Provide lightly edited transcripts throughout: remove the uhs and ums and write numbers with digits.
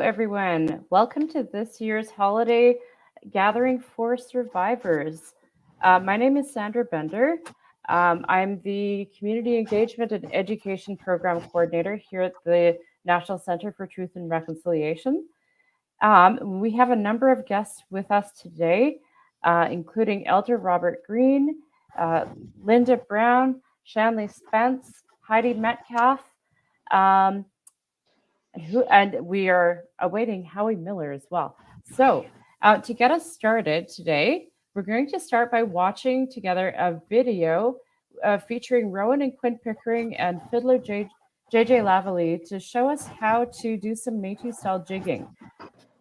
everyone. Welcome to this year's holiday gathering for survivors. My name is Sandra Bender. I'm the Community Engagement and Education Program Coordinator here at the National Center for Truth and Reconciliation. We have a number of guests with us today, including Elder Robert Greene, Lynda Brown, Shanley Spence, Heidi Metcalf, and we are awaiting Howie Miller as well. So to get us started today, we're going to start by watching together a video featuring Rowan and Quinn Pickering and fiddler J.J. Lavallee to show us how to do some Métis style jigging.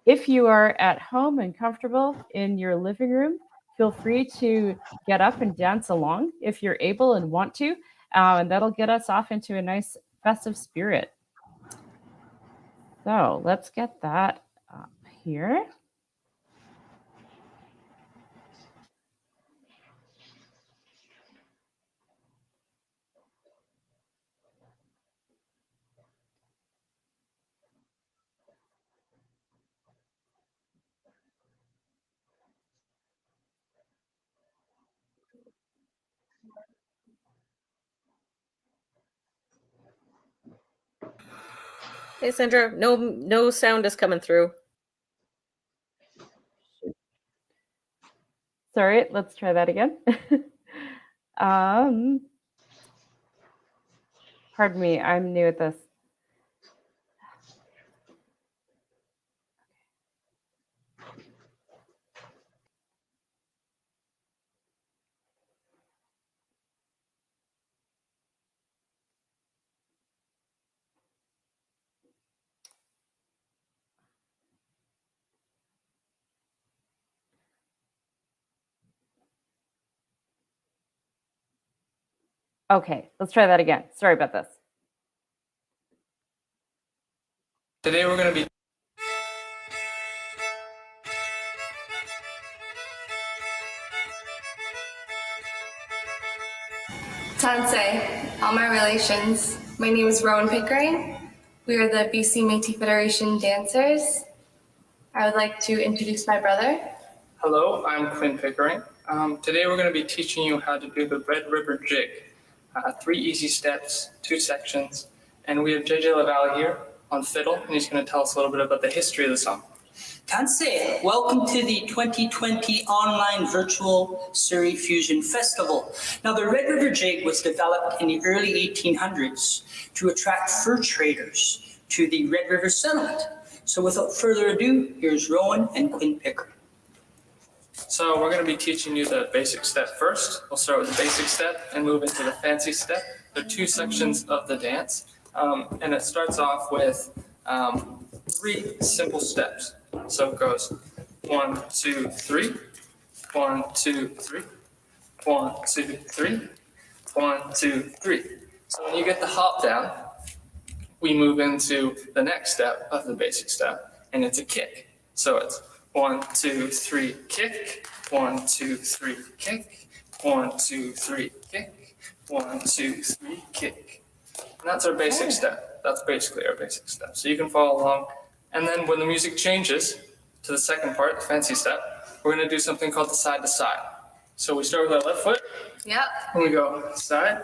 If you are at home and comfortable in your living room, feel free to get up and dance along if you're able and want to, and that'll get us off into a nice festive spirit. So let's get that up here. Hey, Sandra, no sound is coming through. Sorry, let's try that again. Pardon me, I'm new at this. Okay, let's try that again. Sorry about this. Today we're going to be Tansei, all my relations. My name is Rowan Pickering. We are the BC Métis Federation dancers. I would like to introduce my brother. Hello, I'm Quinn Pickering. Today we're going to be teaching you how to do the Red River Jig. 3 easy steps, 2 sections, and we have J.J. Lavallee here on fiddle, and he's going to tell us a little bit about the history of the song. Tansei, welcome to the 2020 online virtual Surrey Fusion Festival. Now, the Red River Jig was developed in the early 1800s to attract fur traders to the Red River settlement. So without further ado, here's Rowan and Quinn Pickering. So we're going to be teaching you the basic step first. We'll start with the basic step and move into the fancy step. There are 2 sections of the dance, and it starts off with 3 simple steps. So it goes 1, 2, 3, 1, 2, 3, 1, 2, 3, 1, 2, 3. So when you get the hop down, we move into the next step of the basic step, and it's a kick. So it's 1, 2, 3, kick, 1, 2, 3, kick, 1, 2, 3, kick, 1, 2, 3, kick. And that's our basic step. That's basically our basic step. So you can follow along. And then when the music changes to the second part, the fancy step, we're going to do something called the side to side. So we start with our left foot. Yep. And we go side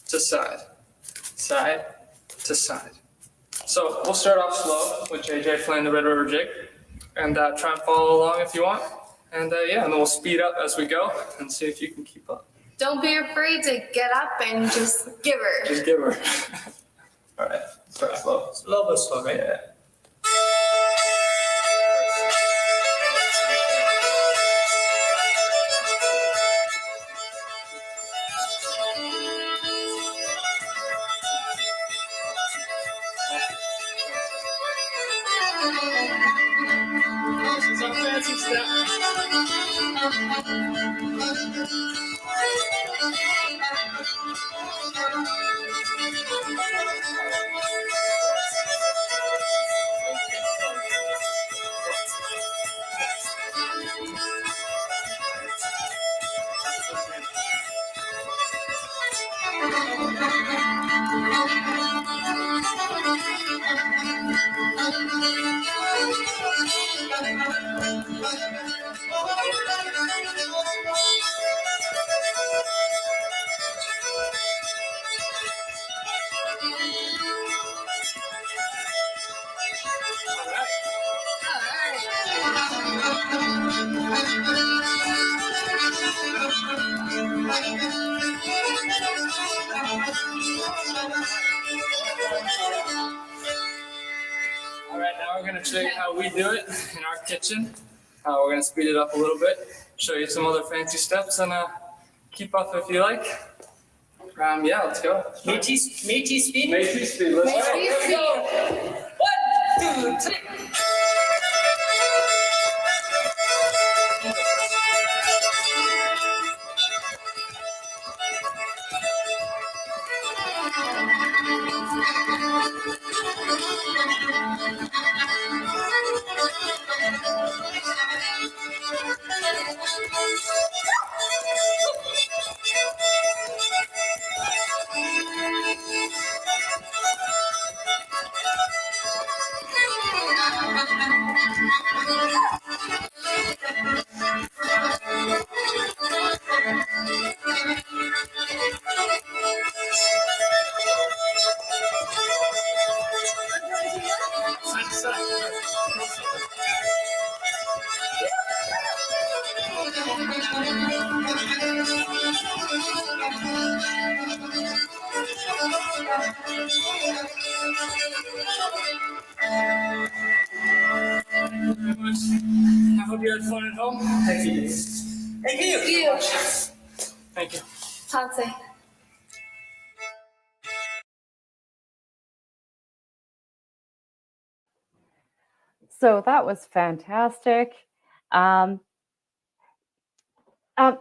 to side, side to side. So we'll start off slow with JJ playing the Red River Jig, and try and follow along if you want. And and then we'll speed up as we go and see if you can keep up. Don't be afraid to get up and just give her. Just give her. All right, start slow. Slow but slow, right? Yeah. This is our fancy step. All right, now we're gonna show you how we do it in our kitchen. We're gonna speed it up a little bit, show you some other fancy steps, and keep up if you like. Yeah, let's go. Métis speed. Métis speed. Let's go. Métis speed. 1, 2, 3. I hope you had fun at home. Thank you. Thank you. You. Thank you. Tansei. So that was fantastic.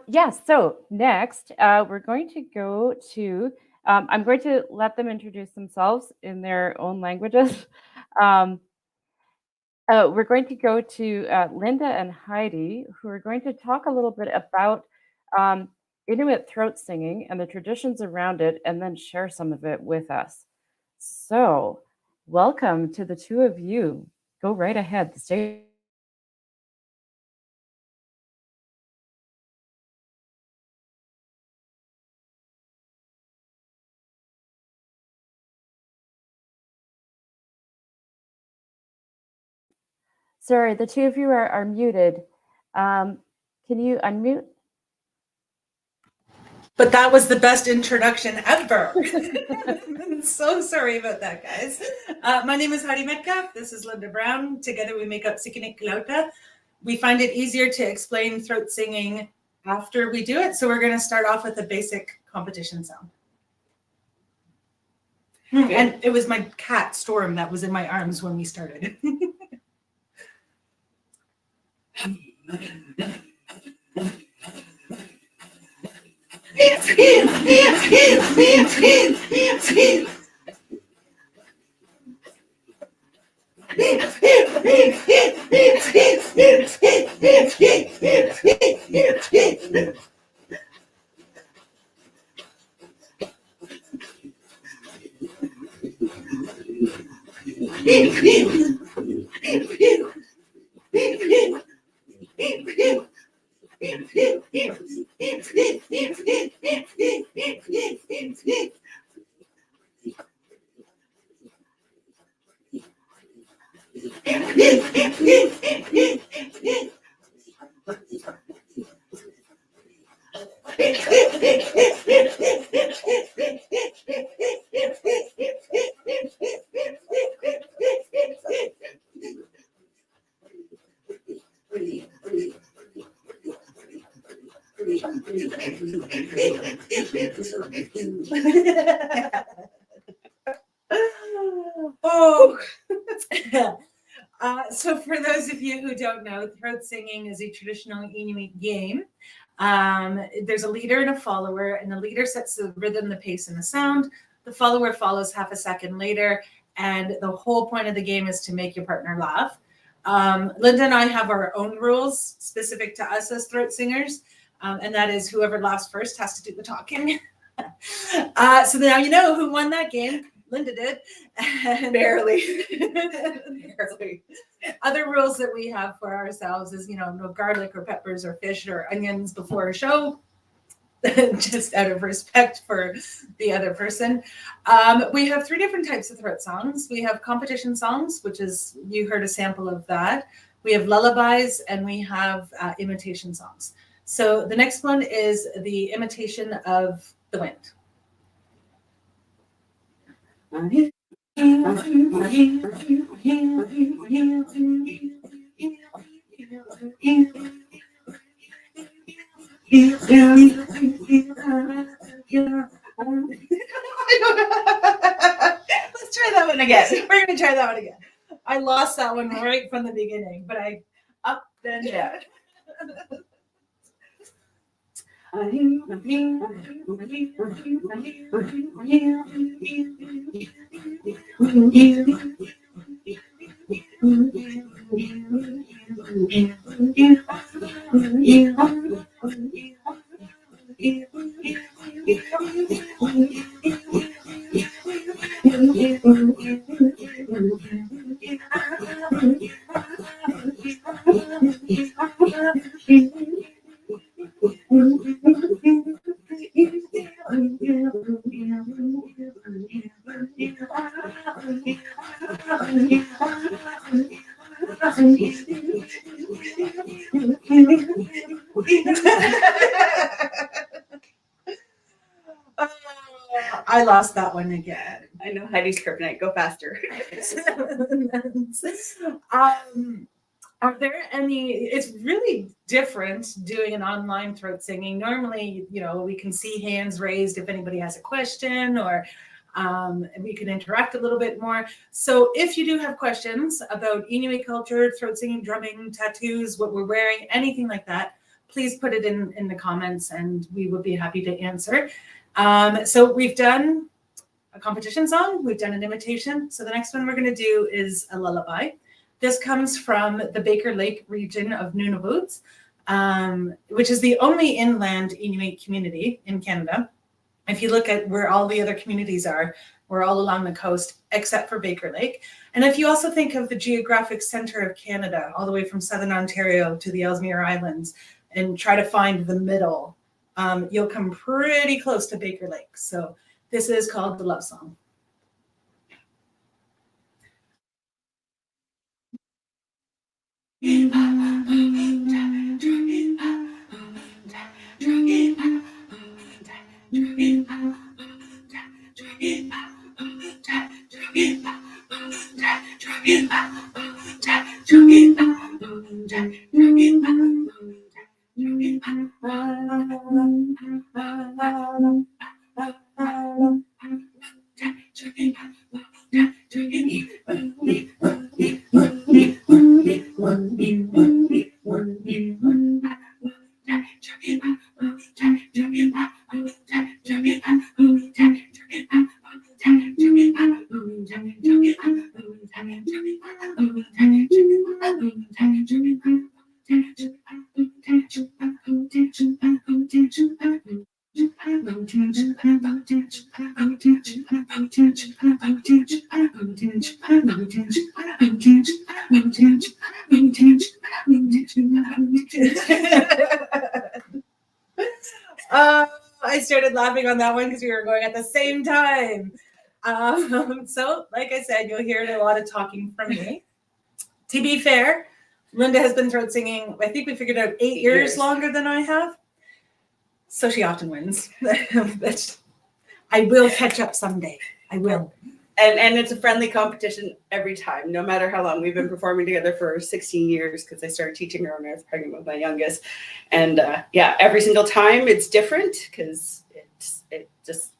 Yes, so next we're going to go to, I'm going to let them introduce themselves in their own languages. We're going to go to Lynda and Heidi, who are going to talk a little bit about Inuit throat singing and the traditions around it, and then share some of it with us. So welcome to the two of you. Go right ahead. The stage. Sorry, the two of you are muted. Can you unmute? But that was the best introduction ever. I'm so sorry about that, guys. My name is Heidi Metcalf. This is Lynda Brown. Together we make up Sikinik Lauta. We find it easier to explain throat singing after we do it. So we're going to start off with a basic competition sound. And it was my cat, Storm, that was in my arms when we started. Oh, so for those of you who don't know, throat singing is a traditional Inuit game. There's a leader and a follower, and the leader sets the rhythm, the pace, and the sound. The follower follows half a second later, and the whole point of the game is to make your partner laugh. Lynda and I have our own rules specific to us as throat singers, and that is whoever laughs first has to do the talking. So now you know who won that game. Lynda did. And Barely. Barely. other rules that we have for ourselves is, no garlic or peppers or fish or onions before a show, just out of respect for the other person. We have 3 different types of throat songs. We have competition songs, which is, you heard a sample of that. We have lullabies, and we have imitation songs. So the next one is the imitation of the wind. Let's try that one again. We're going to try that one again. I lost that one right from the beginning, but I up then down. I lost that one again. I know Heidi's kryptonite. Go faster. Are there any, it's really different doing an online throat singing. Normally, we can see hands raised if anybody has a question, or we can interact a little bit more. So if you do have questions about Inuit culture, throat singing, drumming, tattoos, what we're wearing, anything like that, please put it in the comments and we will be happy to answer. So we've done a competition song, we've done an imitation. So the next one we're going to do is a lullaby. This comes from the Baker Lake region of Nunavut, which is the only inland Inuit community in Canada. If you look at where all the other communities are, we're all along the coast except for Baker Lake. And if you also think of the geographic center of Canada, all the way from southern Ontario to the Ellesmere Islands, and try to find the middle, you'll come pretty close to Baker Lake. So this is called the love song. I started laughing on that one because we were going at the same time. So, like I said, you'll hear a lot of talking from me. To be fair, Lynda has been throat singing, I think we figured out 8 years longer than I have. So she often wins. But I will catch up someday. I will. And it's a friendly competition every time, no matter how long. We've been performing together for 16 years because I started teaching her when I was pregnant with my youngest. And every single time it's different because it just,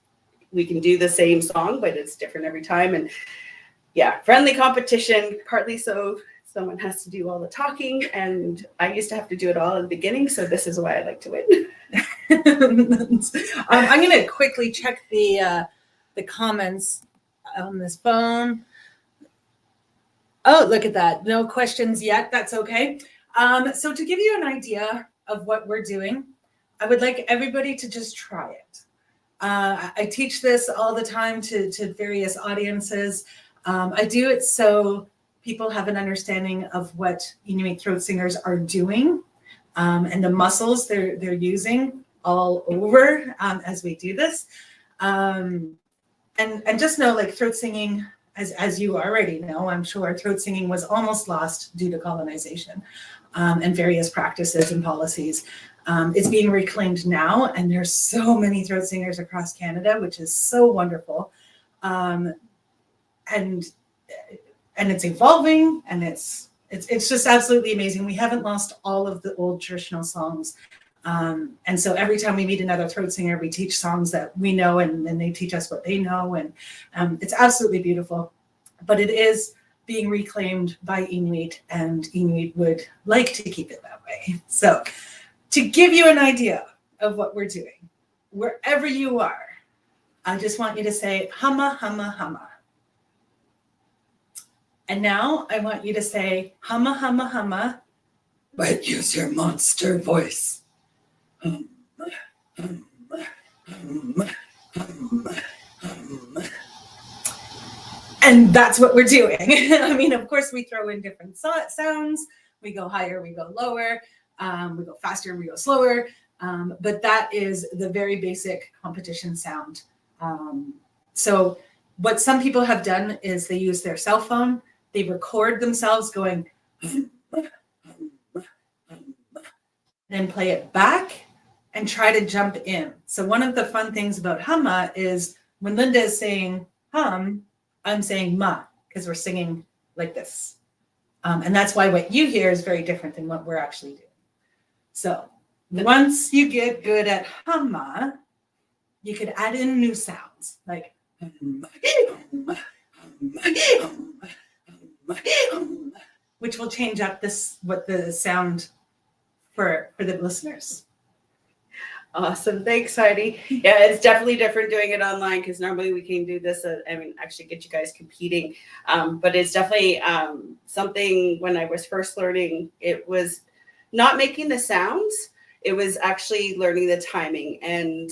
we can do the same song, but it's different every time. And friendly competition, partly so someone has to do all the talking. And I used to have to do it all at the beginning. So this is why I like to win. I'm going to quickly check the comments on this phone. Oh, look at that. No questions yet. That's okay. So to give you an idea of what we're doing, I would like everybody to just try it. I teach this all the time to various audiences. I do it so people have an understanding of what Inuit throat singers are doing and the muscles they're using all over as we do this. And just know, like, throat singing, as you already know, I'm sure, throat singing was almost lost due to colonization and various practices and policies. It's being reclaimed now, and there's so many throat singers across Canada, which is so wonderful. And it's evolving, and it's just absolutely amazing. We haven't lost all of the old traditional songs. And so every time we meet another throat singer, we teach songs that we know, and then they teach us what they know. And it's absolutely beautiful. But it is being reclaimed by Inuit, and Inuit would like to keep it that way. So to give you an idea of what we're doing, wherever you are, I just want you to say humma, humma, humma. And now I want you to say humma, humma, humma, but use your monster voice. Humma, humma, humma, humma, humma. And that's what we're doing. I mean, of course, we throw in different sounds. We go higher, we go lower, we go faster, we go slower. But that is the very basic competition sound. So what some people have done is they use their cell phone. They record themselves going, then play it back and try to jump in. So one of the fun things about humma is when Lynda is saying hum, I'm saying ma, because we're singing like this. And that's why what you hear is very different than what we're actually doing. So once you get good at humma, you could add in new sounds like which will change up what the sound for the listeners. Awesome. Thanks, Heidi. Yeah, it's definitely different doing it online because normally we can do this, actually get you guys competing. But it's definitely something when I was first learning, it was not making the sounds. It was actually learning the timing, and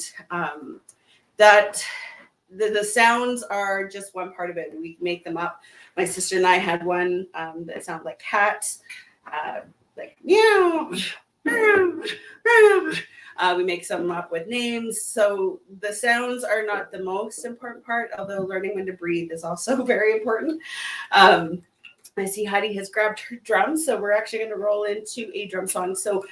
that the sounds are just one part of it. We make them up. My sister and I had one that sounded like cats, like meow. We make some up with names. So the sounds are not the most important part, although learning when to breathe is also very important. I see Heidi has grabbed her drums, so we're actually going to roll into a drum song. So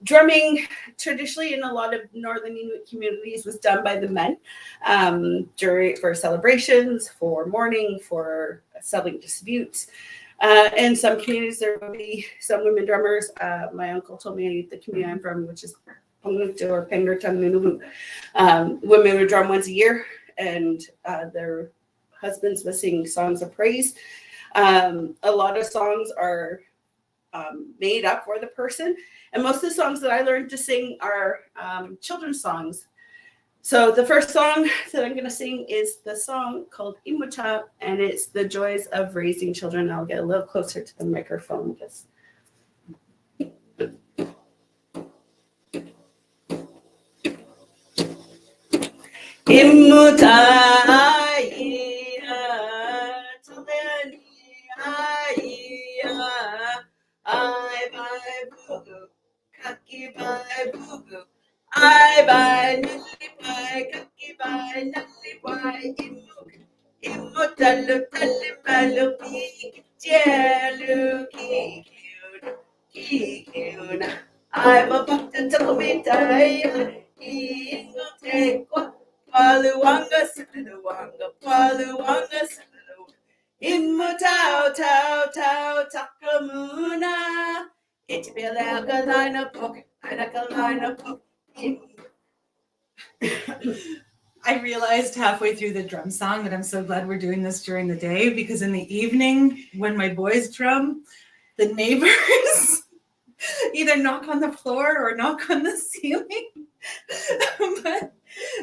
drumming traditionally in a lot of Northern Inuit communities was done by the men for celebrations, for mourning, for settling disputes. In some communities, there will be some women drummers. My uncle told me the community I'm from, which is or women would drum once a year, and their husbands would sing songs of praise. A lot of songs are made up for the person, and most of the songs that I learned to sing are children's songs. So the first song that I'm going to sing is the song called Imuta, and it's the joys of raising children. I'll get a little closer to the microphone just. Imuta I buy boo-boo, kaki buy boo-boo. I buy nilly buy, kaki buy nilly buy immutalu talipalu jelu kikiuna. I'm a buck to tell me die. Ingotekwa paluanga siluanga paluanga silu. Immutau tau tau takamuna. It's be like a line of book, I like a line of book. I realized halfway through the drum song that I'm so glad we're doing this during the day, because in the evening when my boys drum, the neighbors either knock on the floor or knock on the ceiling. But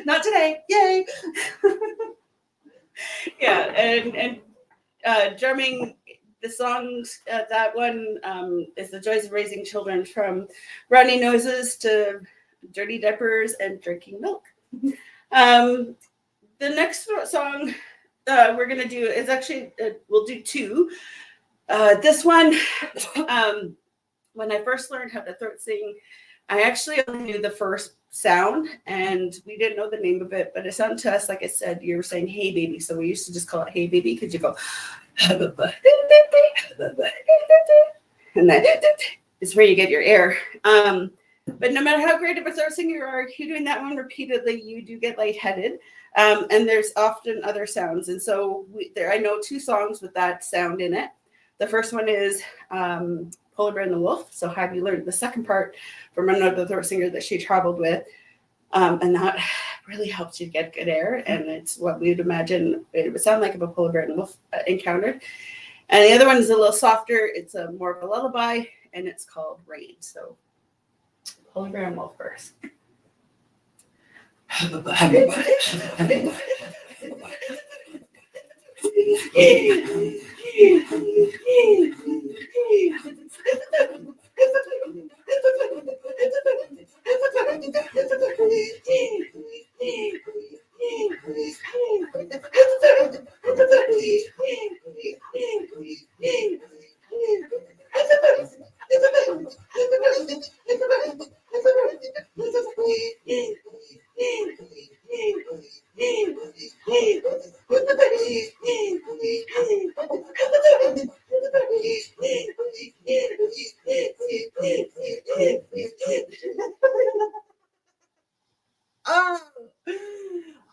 not today. Yay. Yeah, and drumming the songs, that one is The Joys of Raising Children, from runny noses to dirty diapers and drinking milk. The next song we're gonna do is actually we'll do two. This one, when I first learned how to throat sing, I actually only knew the first sound, and we didn't know the name of it, but it sounded to us like it said you were saying "Hey baby," so we used to just call it "Hey baby" because you go, and that is where you get your air. But no matter how great of a throat singer you are, you doing that one repeatedly, you do get lightheaded. And there's often other sounds. And so I know two songs with that sound in it. The first one is Polar Bear and the Wolf. So Heidi learned the second part from another throat singer that she traveled with. And that really helps you get good air. And it's what we would imagine it would sound like if a polar bear and the wolf encountered. And the other one is a little softer. It's a more of a lullaby, and it's called Rain. So Polar Bear and Wolf first.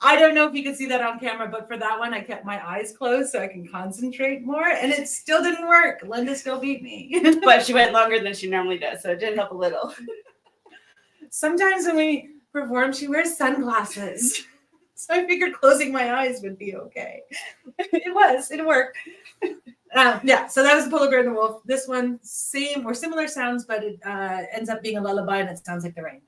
I don't know if you can see that on camera, but for that one, I kept my eyes closed so I can concentrate more, and it still didn't work. Lynda still beat me. But she went longer than she normally does, so it did help a little. Sometimes when we perform, she wears sunglasses. So I figured closing my eyes would be okay. It worked. Yeah, so that was the Polar Bear and the Wolf. This one, same or similar sounds, but it ends up being a lullaby, and it sounds like the rain.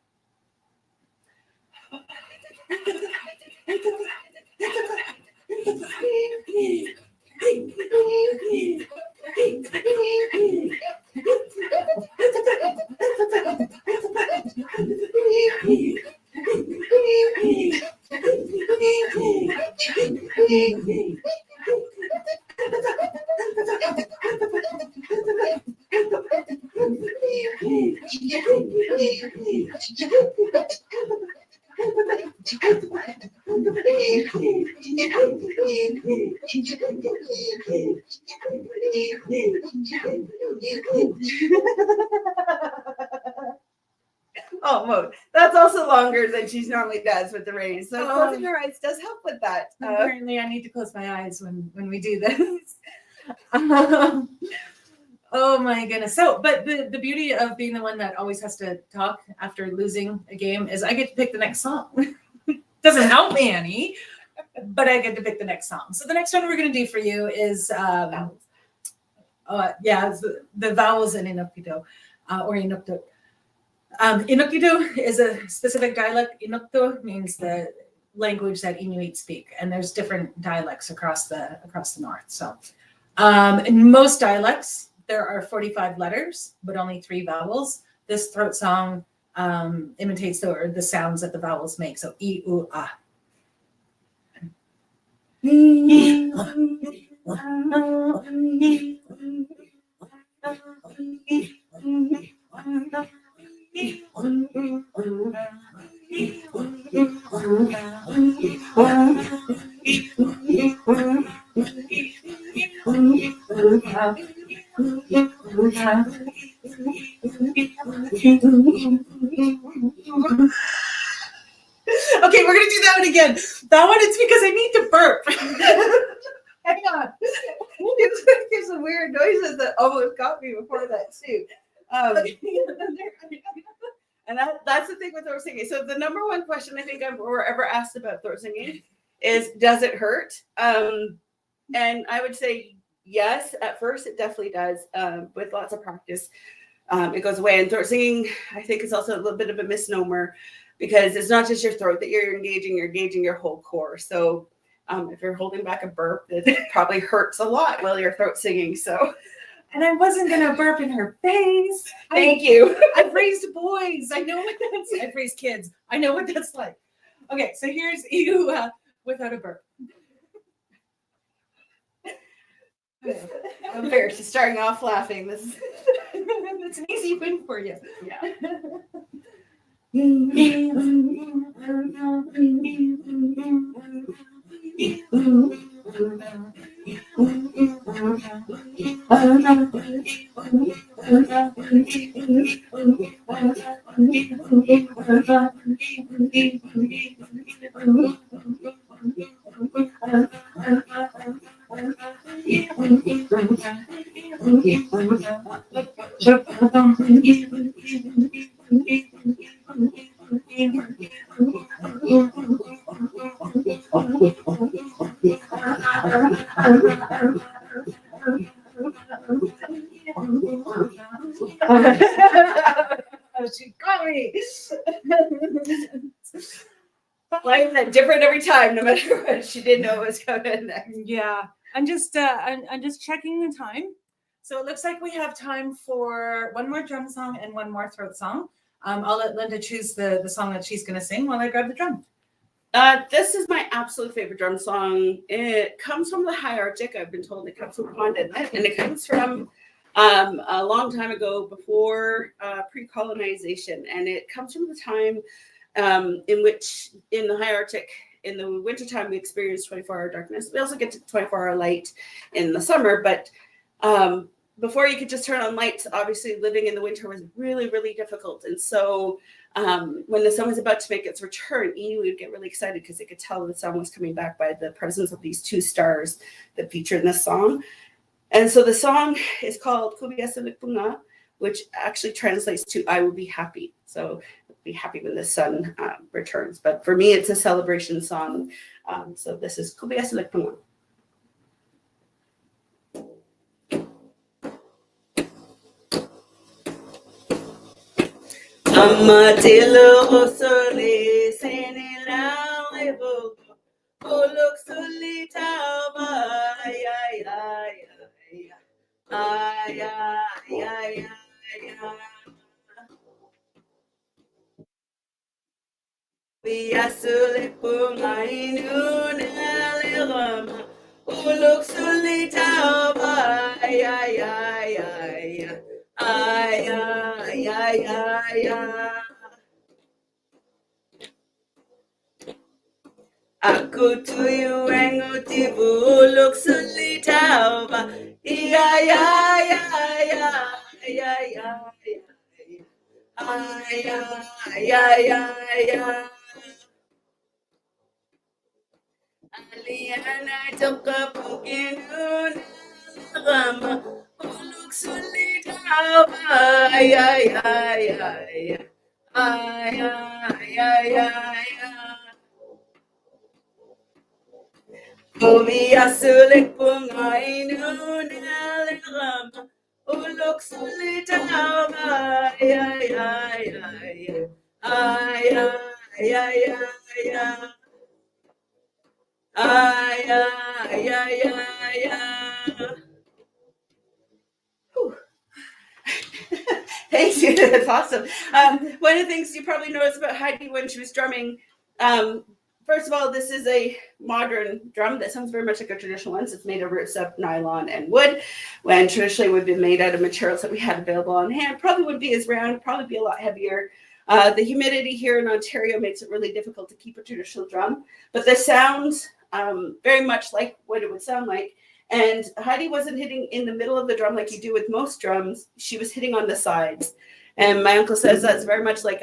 Oh, Mo, that's also longer than she normally does with the rain. So closing her eyes does help with that. Apparently, I need to close my eyes when we do this. Oh my goodness. So, but the beauty of being the one that always has to talk after losing a game is I get to pick the next song. Doesn't help me any, but I get to pick the next song. So the next one we're going to do for you is the vowels in Inuktitut or Inuktitut. Inuktitut is a specific dialect. Inuktitut means the language that Inuit speak, and there's different dialects across the north. So in most dialects, there are 45 letters, but only 3 vowels. This throat song imitates the sounds that the vowels make. So I, U, A. Okay, we're gonna do that one again. That one it's because I need to burp. Hang on. There's some weird noises that almost got me before that too. And that's the thing with throat singing. So the number one question I think we're ever asked about throat singing is, does it hurt? And I would say yes. At first, it definitely does. With lots of practice, it goes away. And throat singing, I think, is also a little bit of a misnomer because it's not just your throat that you're engaging your whole core. So if you're holding back a burp, it probably hurts a lot while you're throat singing. So. And I wasn't gonna burp in her face. Thank you. I've raised boys. I know what that's like. I've raised kids. I know what that's like. Okay, so here's you without a burp. Unfair. She's starting off laughing. This is That's an easy win for you. yeah. She got me. Like that different every time, no matter what. She didn't know what was coming next. Yeah, I'm just checking the time. So it looks like we have time for one more drum song and one more throat song. I'll let Lynda choose the song that she's going to sing while I grab the drum. This is my absolute favorite drum song. It comes from the high Arctic. I've been told it comes from Pond Inlet, and it comes from a long time ago before pre-colonization, and it comes from the time in which in the high Arctic in the wintertime we experience 24-hour darkness. We also get to 24-hour light in the summer, but before you could just turn on lights, obviously living in the winter was really, really difficult. And so when the sun was about to make its return, Inuit would get really excited because they could tell the sun was coming back by the presence of these two stars that feature in this song. And so the song is called Kubiasalikpunga, which actually translates to I will be happy. So be happy when the sun returns. But for me, it's a celebration song. So this is Kubiasalikpunga. Amatilo osole senela evo olok solita ay ay ay ay ay ay ay we asule pungainu nelema olok solita ay ay ay ay ay ay ay ay. Aku tuyu engu tibu look solitava. Ya ya ya ya ya ya ya ya ya ya. Aliana toka pukinu rama. Look solitava. Ya ya ya ya. Ay ay ay ay. Omi asulik pungainu nelirama uluk solitama ay ay ay ay ay ay ay ay ay. Thank you. That's awesome. One of the things you probably noticed about Heidi when she was drumming, first of all, this is a modern drum that sounds very much like a traditional one. It's made of roots of nylon and wood, when traditionally would be made out of materials that we had available on hand. Probably would be as round, probably be a lot heavier. The humidity here in Ontario makes it really difficult to keep a traditional drum, but the sounds very much like what it would sound like. And Heidi wasn't hitting in the middle of the drum like you do with most drums. She was hitting on the sides. And my uncle says that's very much like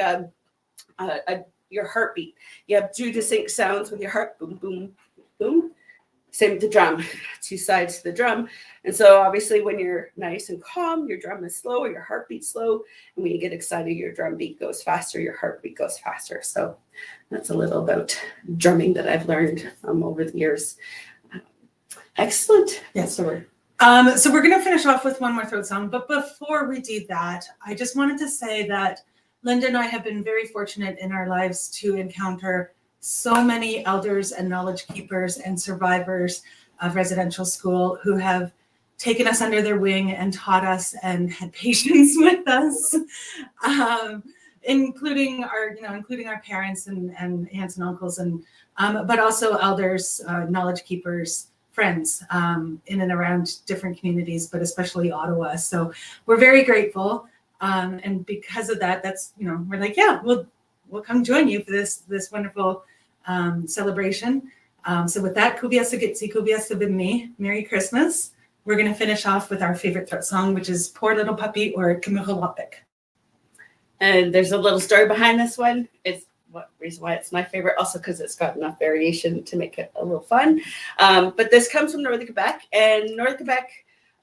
your heartbeat. You have two distinct sounds with your heart, boom, boom, boom. Same with the drum, two sides to the drum. And so obviously when you're nice and calm, your drum is slow, your heartbeat's slow. And when you get excited, your drum beat goes faster, your heartbeat goes faster. So that's a little about drumming that I've learned over the years. Excellent. Yes, sir. So we're going to finish off with one more throat song. But before we do that, I just wanted to say that Lynda and I have been very fortunate in our lives to encounter so many elders and knowledge keepers and survivors of residential school who have taken us under their wing and taught us and had patience with us. including our parents and aunts and uncles, and but also elders, knowledge keepers, friends in and around different communities, but especially Ottawa. So we're very grateful, and because of that, that's we're like, yeah, we'll come join you for this wonderful celebration. So with that, Kubiasa Gitsi, Kubiasa Bimni, Merry Christmas. We're going to finish off with our favorite throat song, which is Poor Little Puppy or Kimihawapik. And there's a little story behind this one. It's what reason why it's my favorite, also because it's got enough variation to make it a little fun. But this comes from Northern Quebec, and Northern Quebec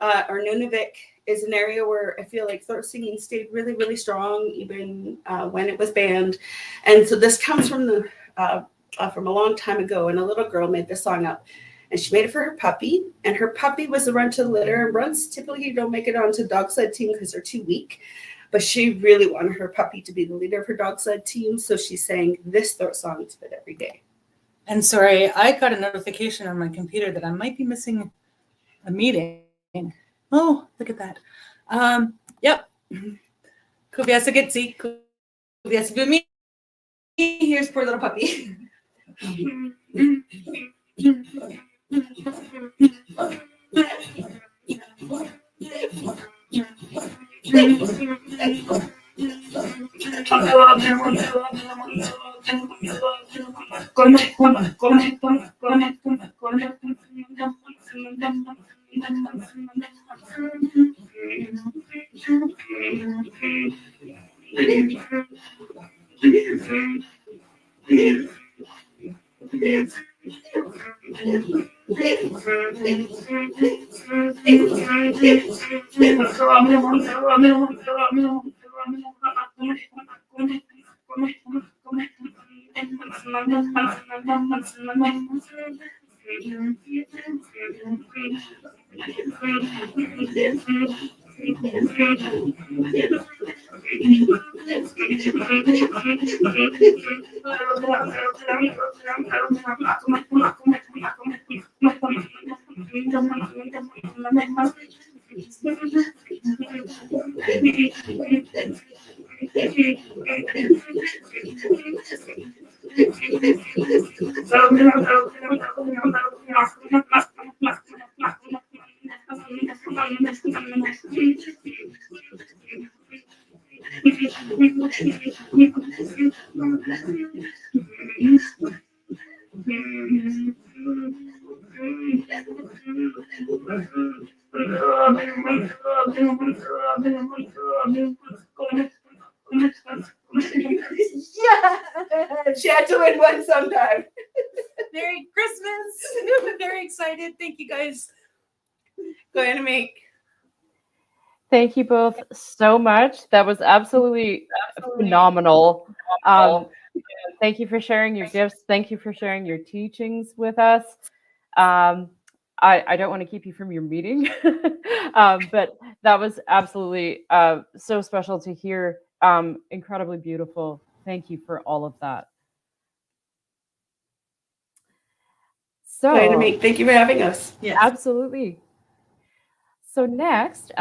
or Nunavik is an area where I feel like throat singing stayed really, really strong, even when it was banned. And so this comes from a long time ago, and a little girl made this song up. And she made it for her puppy, and her puppy was the run to the litter. And runs typically don't make it onto the dog sled team because they're too weak. But she really wanted her puppy to be the leader of her dog sled team, so she sang this throat song to it every day. And sorry, I got a notification on my computer that I might be missing a meeting. Oh, look at that. Yep. Kubiasa Gitsi, Kubiasa Bumi. Here's Poor Little Puppy. She had to win one sometime. Merry Christmas. I'm very excited. Thank you guys. Go ahead and make. Thank you both so much. That was absolutely phenomenal. Thank you for sharing your gifts. Thank you for sharing your teachings with us. I don't want to keep you from your meeting, but that was absolutely so special to hear. Incredibly beautiful. Thank you for all of that. So, Thank you for having us. Yes. Absolutely. So next,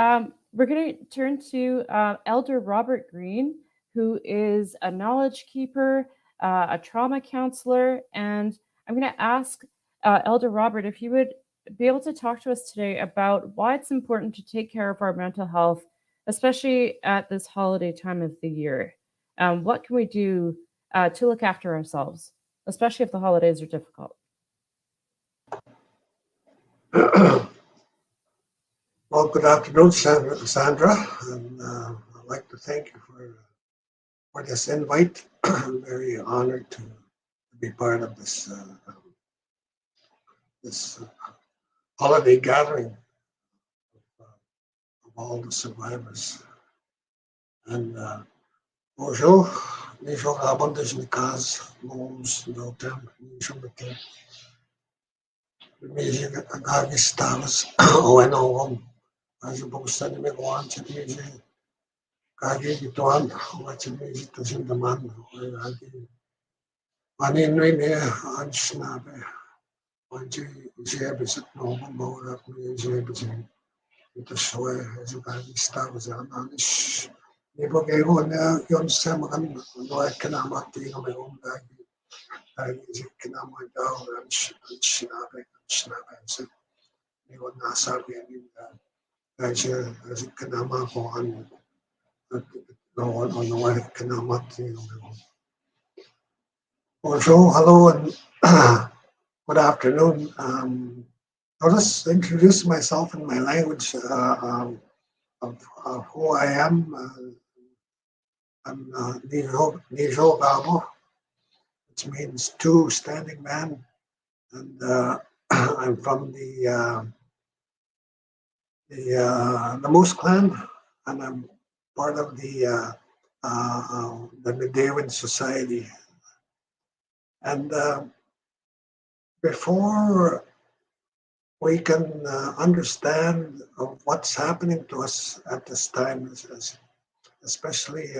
we're going to turn to Elder Robert Greene, who is a knowledge keeper, a trauma counselor, and I'm going to ask Elder Robert if you would be able to talk to us today about why it's important to take care of our mental health, especially at this holiday time of the year. What can we do to look after ourselves, especially if the holidays are difficult? Well, good afternoon, Sandra, and I'd like to thank you for this invite. I'm very honored to be part of this holiday gathering of all the survivors. And bonjour, les jours avant de Jnikaz, Mons, Dotem, Nishamate, Meji Agagis Talas, Owen. As a post study, we want to be Kagi Gituan, what's a visit to the man, Manin Rene, Ansnabe, Wanchi, Jebis, no more of me, Jebis, with the soy, as you can start with Anish, Ibo kayo na yun sa mga mga kinamati ng may dahil kinamay daw ang sinabi sa iwan nasabi niya dahil siya kinama ko ang wala kinamati ng may Also, hello and good afternoon. I'll just introduce myself in my language of who I am. I'm Nijo Gabo, which means two standing man, and I'm from the Moose clan, and I'm part of the Medewan Society. And before we can understand of what's happening to us at this time, especially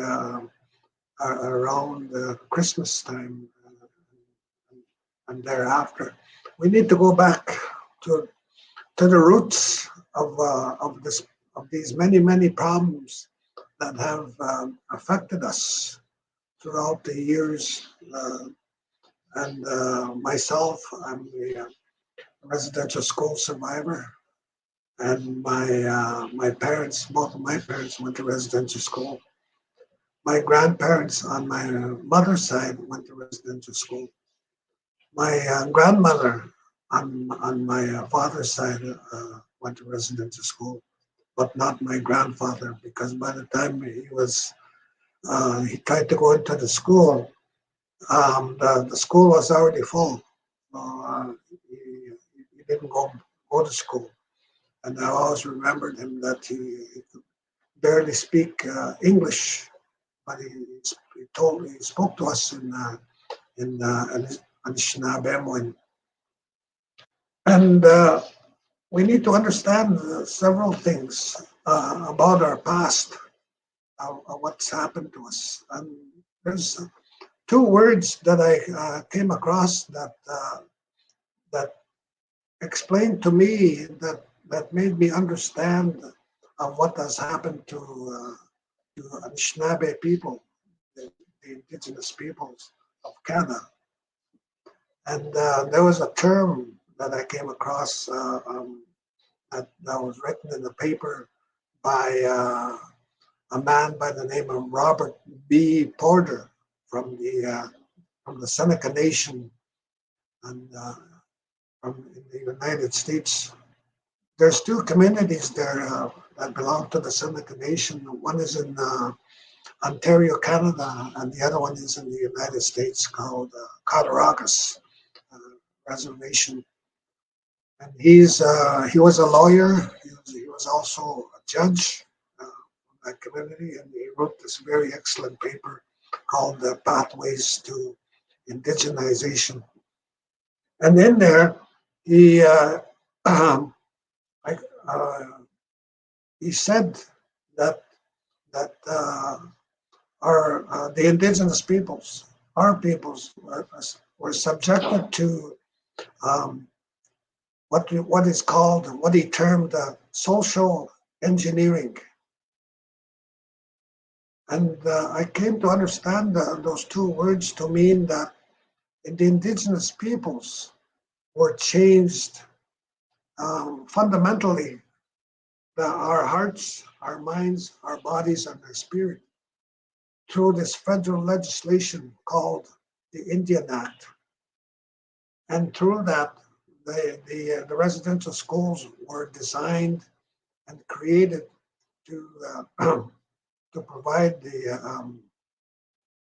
around Christmas time and thereafter, we need to go back to the roots of these many problems that have affected us throughout the years. And myself, I'm a residential school survivor, and my parents, both of my parents, went to residential school. My grandparents on my mother's side went to residential school. My grandmother on my father's side went to residential school, but not my grandfather, because by the time he tried to go into the school, the school was already full. So he didn't go to school. And I always remembered him that he could barely speak English, but he spoke to us in Anishinaabe. And we need to understand several things about our past, what's happened to us. And there's two words that I came across that explained to me that made me understand of what has happened to Anishinaabe people, the indigenous peoples of Canada. And there was a term that I came across that was written in the paper by a man by the name of Robert B. Porter from the Seneca Nation and from the United States. There's two communities there that belong to the Seneca Nation. One is in Ontario, Canada, and the other one is in the United States called Cattaraugus Reservation. And he was a lawyer. He was also a judge in that community, and he wrote this very excellent paper called Pathways to Indigenization. And in there, he said that the indigenous peoples, our peoples, were subjected to what he termed social engineering. And I came to understand those two words to mean that the indigenous peoples were changed fundamentally, our hearts, our minds, our bodies, and our spirit through this federal legislation called the Indian Act. And through that, the residential schools were designed and created to provide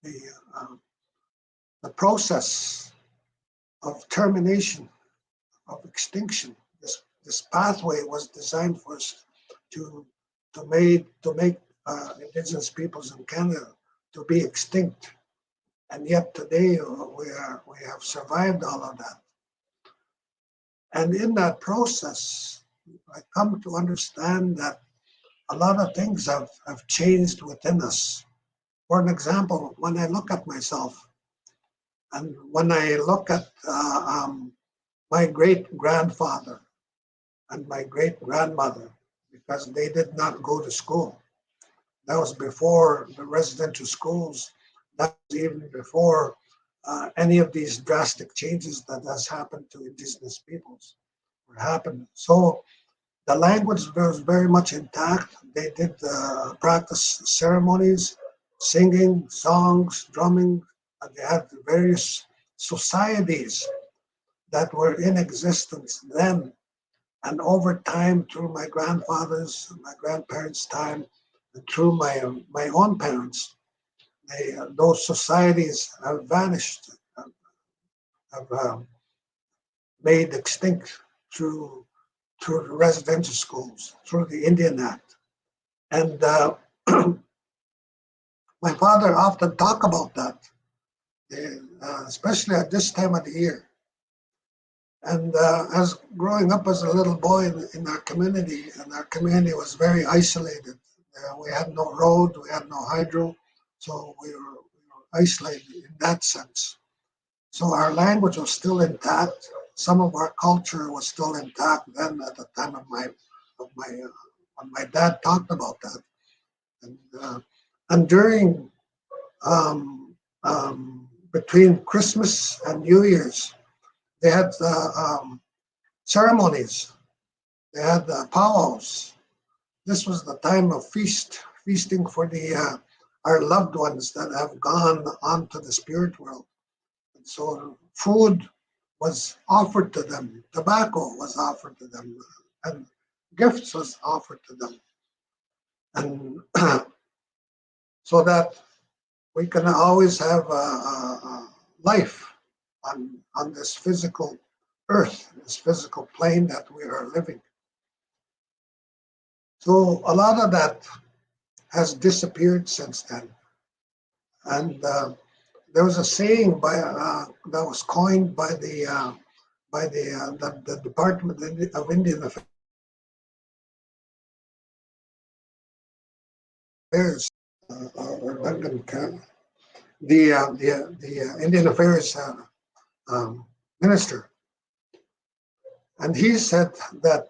the process of termination, of extinction. This pathway was designed for us to make indigenous peoples in Canada to be extinct, and yet today we have survived all of that. And in that process, I come to understand that a lot of things have changed within us. For an example, when I look at myself, and when I look at my great-grandfather and my great-grandmother, because they did not go to school. That was before the residential schools. That was even before any of these drastic changes that has happened to indigenous peoples were happened. So the language was very much intact. They did practice ceremonies, singing, songs, drumming. And they had various societies that were in existence then. And over time, through my grandfather's, my grandparents' time, and through my own parents, those societies have vanished, have made extinct through the residential schools, through the Indian Act. And my father often talked about that, especially at this time of the year. And as growing up as a little boy in our community, and our community was very isolated. We had no road, we had no hydro, so we were isolated in that sense. So our language was still intact. Some of our culture was still intact then at the time of when my dad talked about that. And during between Christmas and New Year's, they had ceremonies. They had powwows. This was the time of feasting for our loved ones that have gone on to the spirit world. And so food was offered to them, tobacco was offered to them, and gifts was offered to them. And so that we can always have a life on this physical earth, this physical plane that we are living. So a lot of that has disappeared since then. And there was a saying that was coined by the Department of Indian Affairs, the Indian Affairs minister, and he said that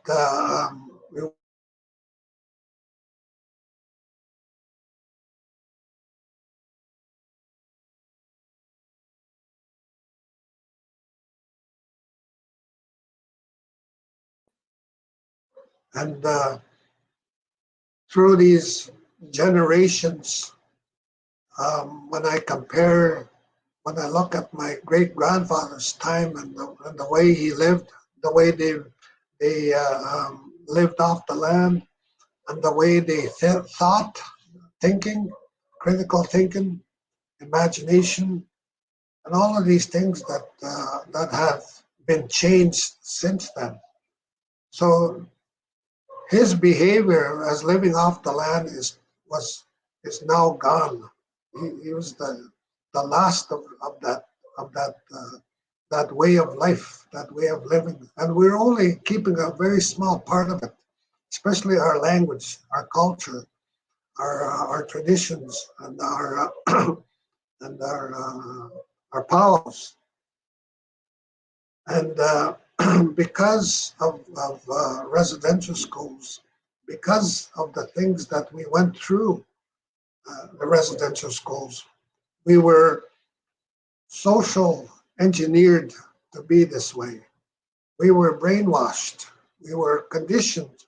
and through these generations, when I look at my great grandfather's time and the way he lived, the way they lived off the land, and the way they thought, thinking, critical thinking, imagination, and all of these things that have been changed since then. So his behavior as living off the land is now gone. He was the last of that way of life, that way of living, and we're only keeping a very small part of it, especially our language, our culture, our traditions, and our and our powers. And because of residential schools, because of the things that we went through the residential schools, we were social engineered to be this way. We were brainwashed. We were conditioned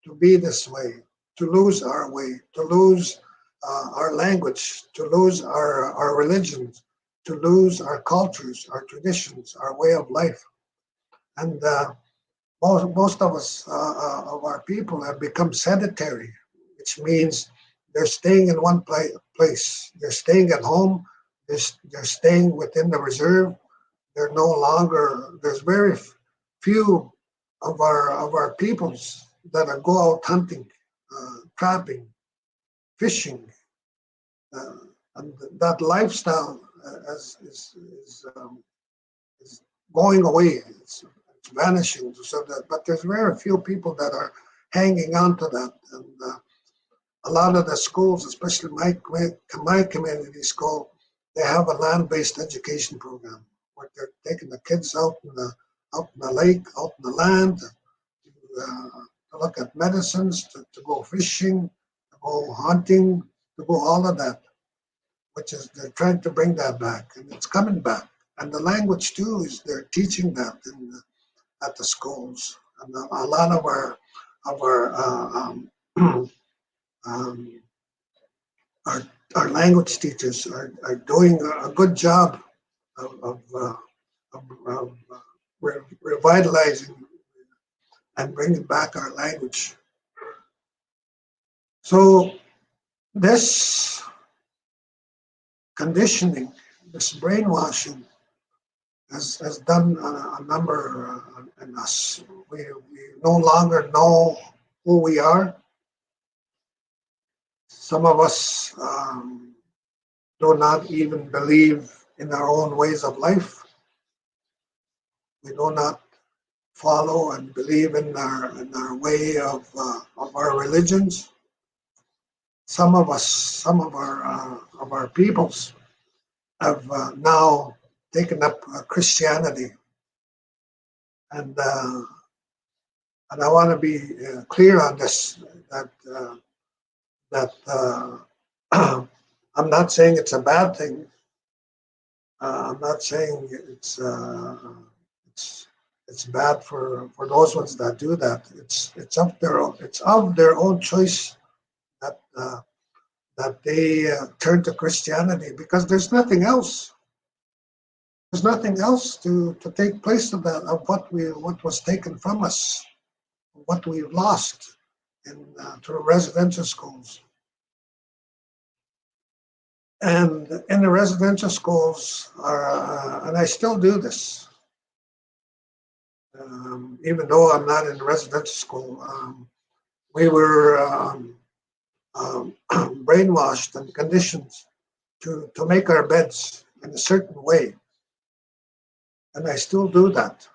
to be this way, to lose our way, to lose our language, to lose our religions, to lose our cultures, our traditions, our way of life. And most of us, of our people, have become sedentary, which means they're staying in one place. They're staying at home. They're staying within the reserve. They're no longer. There's very few of our peoples that go out hunting, trapping, fishing, and that lifestyle is going away. It's vanishing. But there's very few people that are hanging on to that. And a lot of the schools, especially my community school, they have a land-based education program where they're taking the kids out in the lake, out in the land, to look at medicines, to go fishing, to go hunting, to go all of that, which is they're trying to bring that back, and it's coming back. And the language too is they're teaching that at the schools, and a lot of our um, our language teachers are doing a good job of revitalizing and bringing back our language. So this conditioning, this brainwashing, has done a number in us. We no longer know who we are. Some of us do not even believe in our own ways of life. We do not follow and believe in our way of our religions. Some of our peoples have now taken up Christianity, and I want to be clear on this that I'm not saying it's a bad thing. I'm not saying it's bad for those ones that do that. It's of their own choice that they turn to Christianity, because there's nothing else. There's nothing else to take place of that, of what was taken from us, what we've lost through residential schools. And in the residential schools, and I still do this, even though I'm not in residential school, we were brainwashed and conditioned to make our beds in a certain way. And I still do that.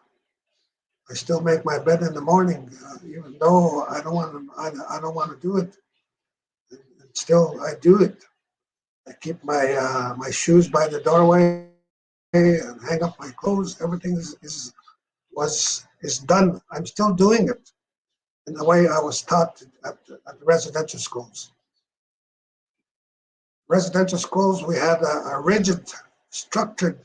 I still make my bed in the morning, even though I don't want to do it. And still, I do it. I keep my shoes by the doorway and hang up my clothes. Everything is done. I'm still doing it in the way I was taught at the residential schools. Residential schools, we had a rigid, structured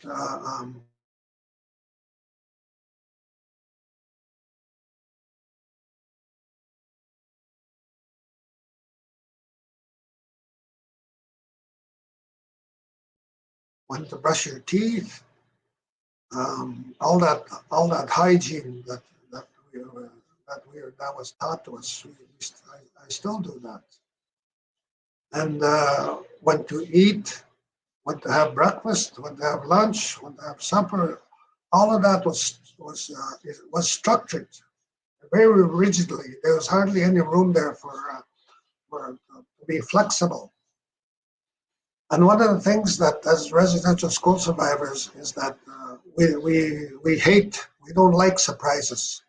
when to brush your teeth, all that hygiene that was taught to us. I still do that. And when to eat, when to have breakfast, when to have lunch, when to have supper, all of that was structured very rigidly. There was hardly any room there for to be flexible. And one of the things that, as residential school survivors, is that we don't like surprises.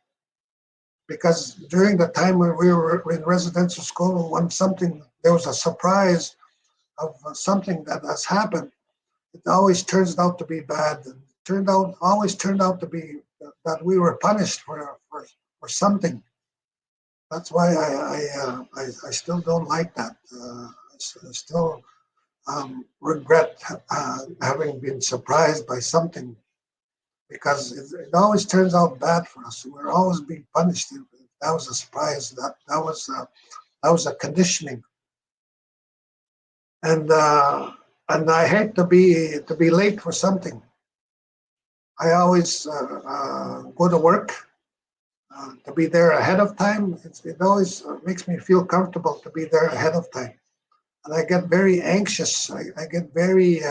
Because during the time when we were in residential school, when there was a surprise of something that has happened, it always turns out to be bad. And always turned out to be that we were punished for something. That's why I still don't like that. I still regret having been surprised by something, because it always turns out bad for us. We're always being punished. That was a surprise. That was a conditioning. And I hate to be late for something. I always go to work to be there ahead of time. It always makes me feel comfortable to be there ahead of time. And I get very anxious. I get very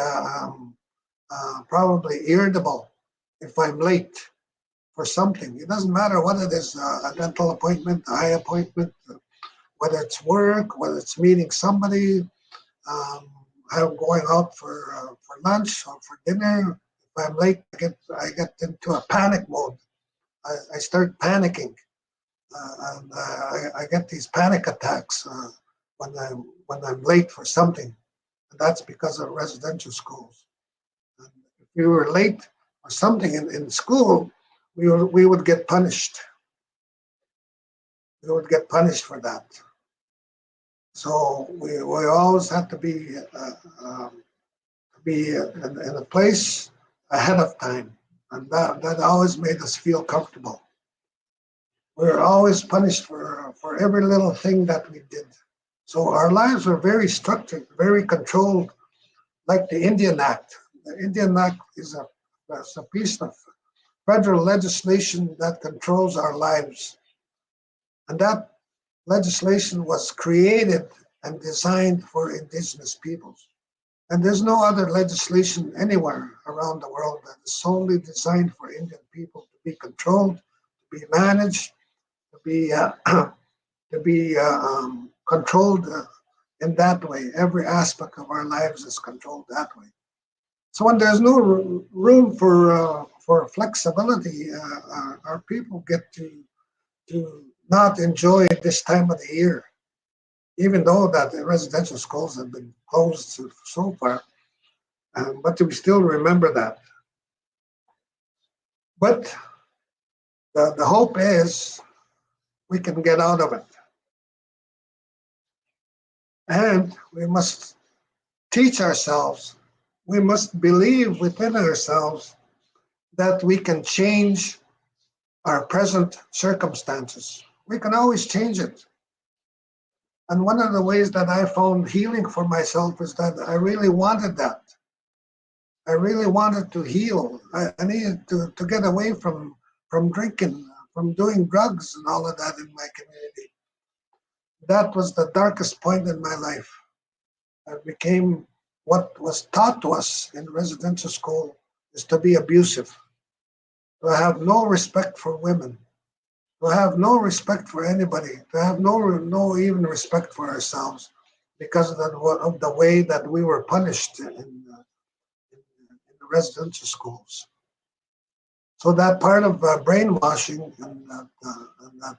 probably irritable if I'm late for something. It doesn't matter what it is, a dental appointment, eye appointment, whether it's work, whether it's meeting somebody, I'm going out for lunch or for dinner. If I'm late, I get into a panic mode. I start panicking, and I get these panic attacks when I'm late for something, and that's because of residential schools. And if we were late for something in school, we would get punished. We would get punished for that. So we always have to be in a place ahead of time, and that always made us feel comfortable. We were always punished for every little thing that we did. So our lives were very structured, very controlled, like the Indian Act. The Indian Act is a piece of federal legislation that controls our lives. And that legislation was created and designed for Indigenous peoples. And there's no other legislation anywhere around the world that is solely designed for Indian people to be controlled, to be managed, to be controlled in that way. Every aspect of our lives is controlled that way. So when there's no room for flexibility, our people get to not enjoy this time of the year, even though that the residential schools have been closed so far. But we still remember that. But the hope is we can get out of it. And we must teach ourselves, we must believe within ourselves that we can change our present circumstances. We can always change it. And one of the ways that I found healing for myself is that I really wanted that. I really wanted to heal. I needed to get away from drinking, from doing drugs and all of that in my community. That was the darkest point in my life. I became what was taught to us in residential school is to be abusive, to have no respect for women, to have no respect for anybody, to have no even respect for ourselves because of the way that we were punished in the residential schools. So that part of brainwashing and that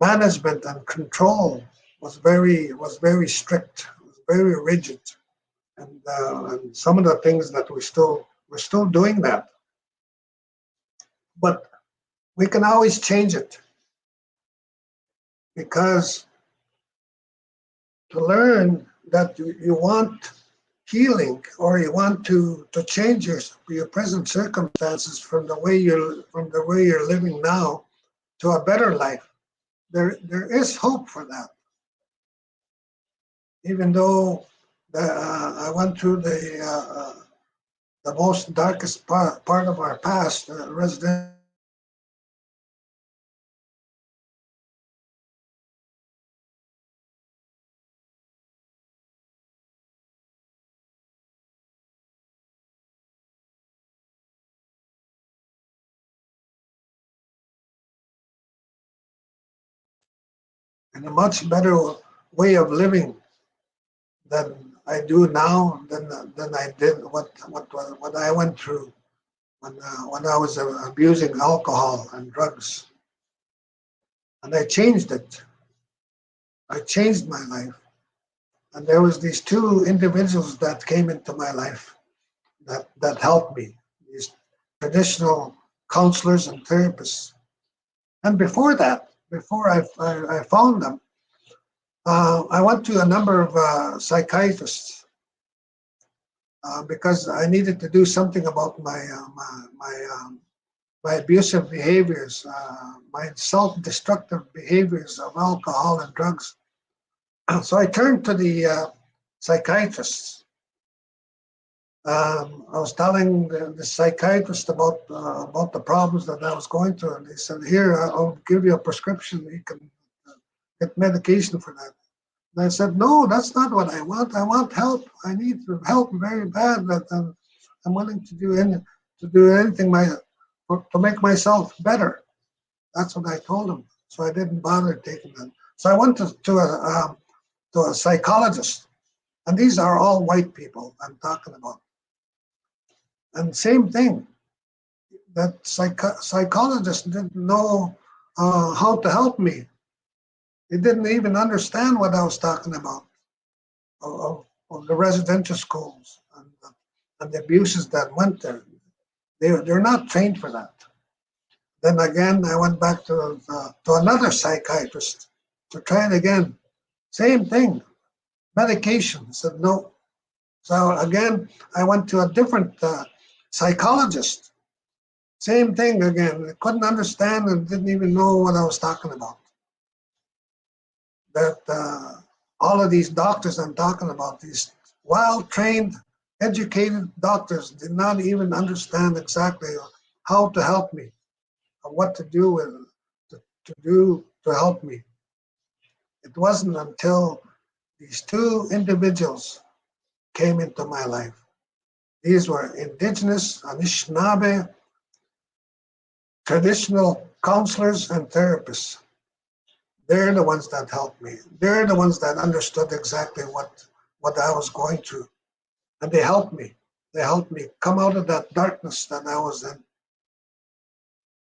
management and control was very strict, was very rigid, and some of the things that we're still doing that, but we can always change it, because to learn that you want healing or you want to change your present circumstances from the way you're living now to a better life, there is hope for that. Even though I went through the most darkest part of our past, resident. And a much better way of living than I do now, than I did what I went through when I was abusing alcohol and drugs. And I changed it. I changed my life. And there was these two individuals that came into my life that helped me, these traditional counselors and therapists. And before that, before I found them, I went to a number of psychiatrists because I needed to do something about my abusive behaviors, my self-destructive behaviors of alcohol and drugs. So I turned to the psychiatrists. I was telling the psychiatrist about the problems that I was going through, and they said, "Here, I'll give you a prescription. You can get medication for that." And I said, "No, that's not what I want. I want help. I need help very bad. That I'm willing to do anything to make myself better." That's what I told him. So I didn't bother taking them. So I went to a psychologist, and these are all white people I'm talking about. And same thing, that psychologist didn't know how to help me. He didn't even understand what I was talking about, of the residential schools and the abuses that went there. They're not trained for that. Then again, I went back to another psychiatrist to try it again. Same thing. medication. I said, no. So again, I went to a different psychologist. Same thing again. I couldn't understand and didn't even know what I was talking about. That all of these doctors I'm talking about, these well-trained, educated doctors, did not even understand exactly how to help me, or what to do with to help me. It wasn't until these two individuals came into my life. These were indigenous Anishinaabe traditional counselors and therapists. They're the ones that helped me. They're the ones that understood exactly what I was going through. And they helped me. They helped me come out of that darkness that I was in.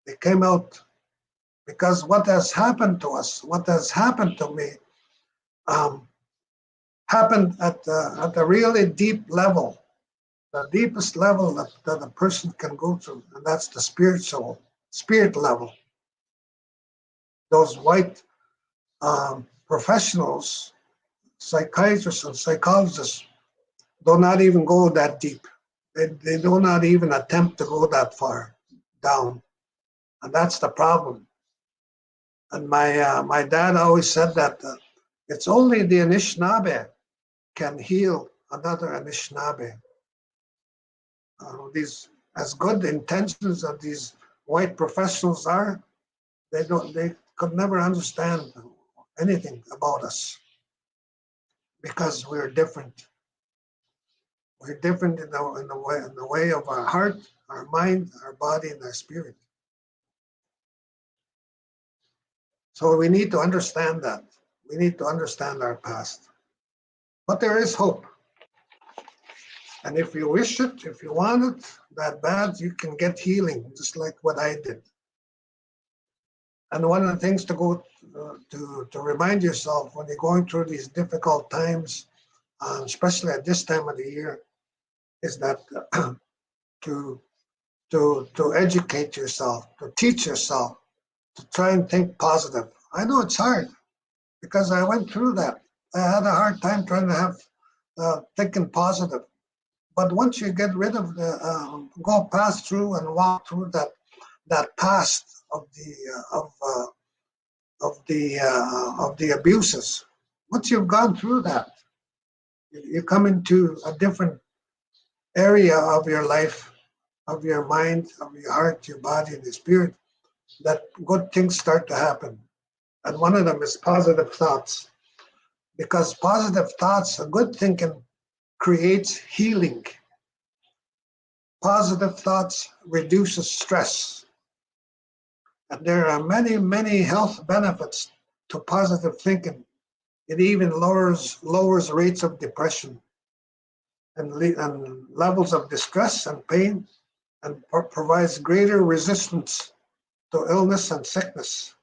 They came out because what has happened to us, what has happened to me, happened at a really deep level, the deepest level that a person can go through, and that's the spirit level. Those white professionals, psychiatrists and psychologists, do not even go that deep. They do not even attempt to go that far down, and that's the problem. And my dad always said that it's only the Anishinaabe can heal another Anishinaabe. These, as good intentions of these white professionals are, they could never understand anything about us because we're different. We're different in the way of our heart, our mind, our body, and our spirit. So we need to understand that. We need to understand our past. But there is hope. And if you wish it, if you want it that bad, you can get healing, just like what I did. And one of the things to go to remind yourself when you're going through these difficult times, especially at this time of the year, is that to educate yourself, to teach yourself, to try and think positive. I know it's hard because I went through that. I had a hard time trying to have thinking positive. But once you get rid of go past through and walk through that past of the abuses, once you've gone through that, you come into a different area of your life, of your mind, of your heart, your body, and your spirit, that good things start to happen. And one of them is positive thoughts. Because positive thoughts, a good thinking, creates healing. Positive thoughts reduces stress. And there are many, many health benefits to positive thinking. It even lowers rates of depression and levels of distress and pain, and provides greater resistance to illness and sickness.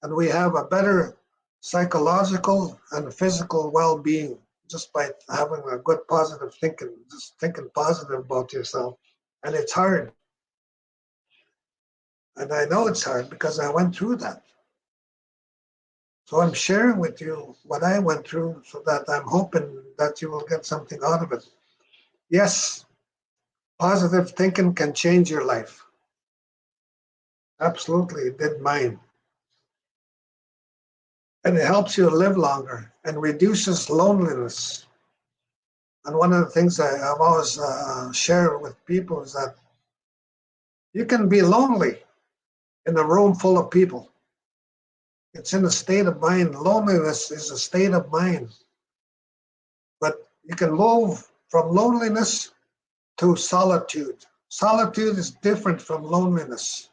And we have a better psychological and physical well-being just by having a good positive thinking, just thinking positive about yourself. And it's hard. And I know it's hard because I went through that. So I'm sharing with you what I went through so that I'm hoping that you will get something out of it. Yes, positive thinking can change your life. Absolutely, it did mine. And it helps you live longer and reduces loneliness. And one of the things I've always shared with people is that you can be lonely in a room full of people. It's in a state of mind. Loneliness is a state of mind. But you can move from loneliness to solitude. Solitude is different from loneliness.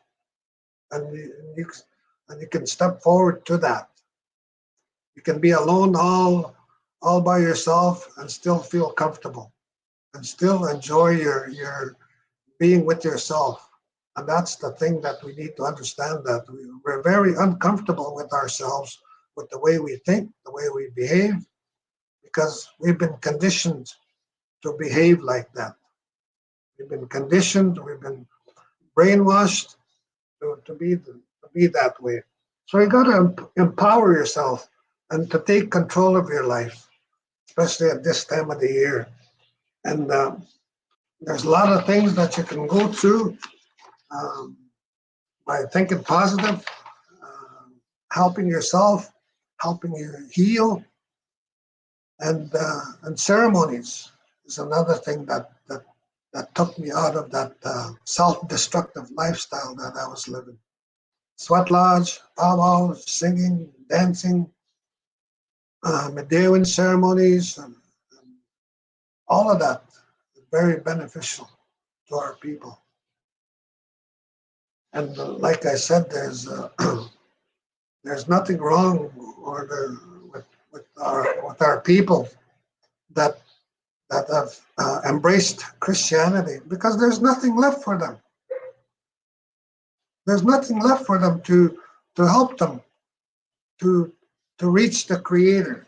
And you can step forward to that. You can be alone all by yourself and still feel comfortable and still enjoy your being with yourself. And that's the thing that we need to understand, that we're very uncomfortable with ourselves, with the way we think, the way we behave, because we've been conditioned to behave like that. We've been conditioned, we've been brainwashed to be that way. So you got to empower yourself and to take control of your life. especially at this time of the year. And there's a lot of things that you can go through by thinking positive, helping yourself, helping you heal, and ceremonies is another thing that took me out of that self-destructive lifestyle that I was living. Sweat lodge, powwow, singing, dancing, Medewan ceremonies, and all of that is very beneficial to our people. And like I said, there's nothing wrong with our people that have embraced Christianity, because there's nothing left for them. There's nothing left for them to help them to reach the Creator.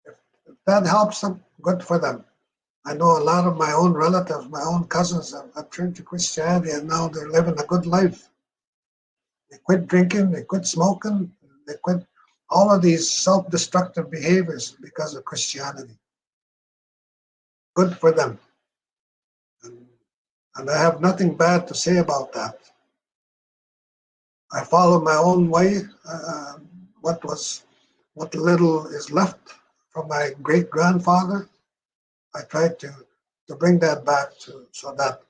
If that helps them, good for them. I know a lot of my own relatives, my own cousins have turned to Christianity, and now they're living a good life. They quit drinking, they quit smoking, they quit all of these self-destructive behaviors because of Christianity. Good for them. And I have nothing bad to say about that. I follow my own way. What little is left from my great-grandfather, I try to bring that back so that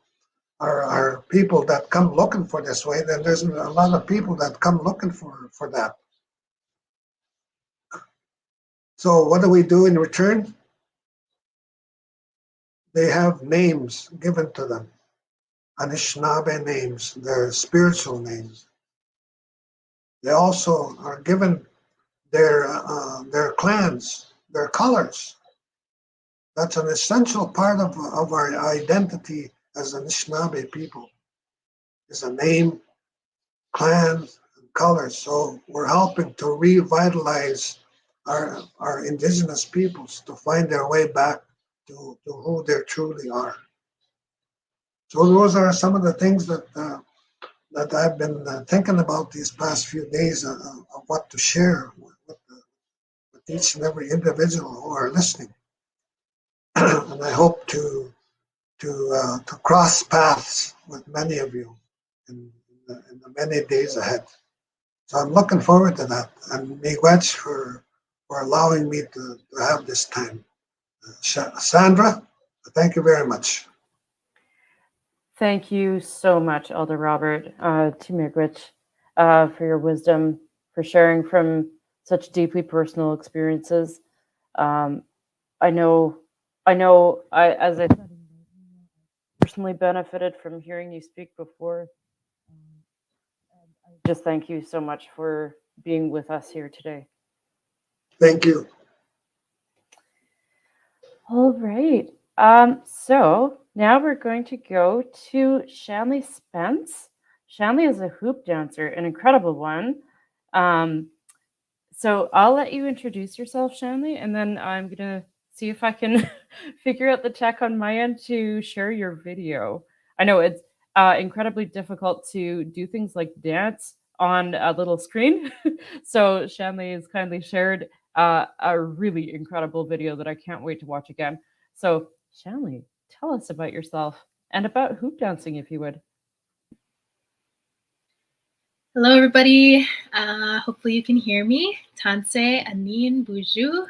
our people that come looking for this way, then there's a lot of people that come looking for that. So what do we do in return? They have names given to them, Anishinaabe names, their spiritual names. They also are given their clans, their colors. That's an essential part of our identity as Anishinaabe people, is a name, clan, and colors. So we're helping to revitalize our indigenous peoples to find their way back to who they truly are. So those are some of the things that I've been thinking about these past few days of what to share with each and every individual who are listening. And I hope to cross paths with many of you in the many days ahead. So I'm looking forward to that. And miigwech for allowing me to have this time. Sandra, thank you very much. Thank you so much, Elder Robert, to Miigwech, for your wisdom, for sharing from such deeply personal experiences. I know, as I said, personally benefited from hearing you speak before. I just thank you so much for being with us here today. Thank you. All right. So now we're going to go to Shanley Spence. Shanley is a hoop dancer, an incredible one. So I'll let you introduce yourself, Shanley, and then I'm going to see if I can figure out the tech on my end to share your video. I know it's incredibly difficult to do things like dance on a little screen. So Shanley has kindly shared a really incredible video that I can't wait to watch again. So Shanley, tell us about yourself and about hoop dancing, if you would. Hello, everybody. Hopefully you can hear me. Tanse Anin Buju.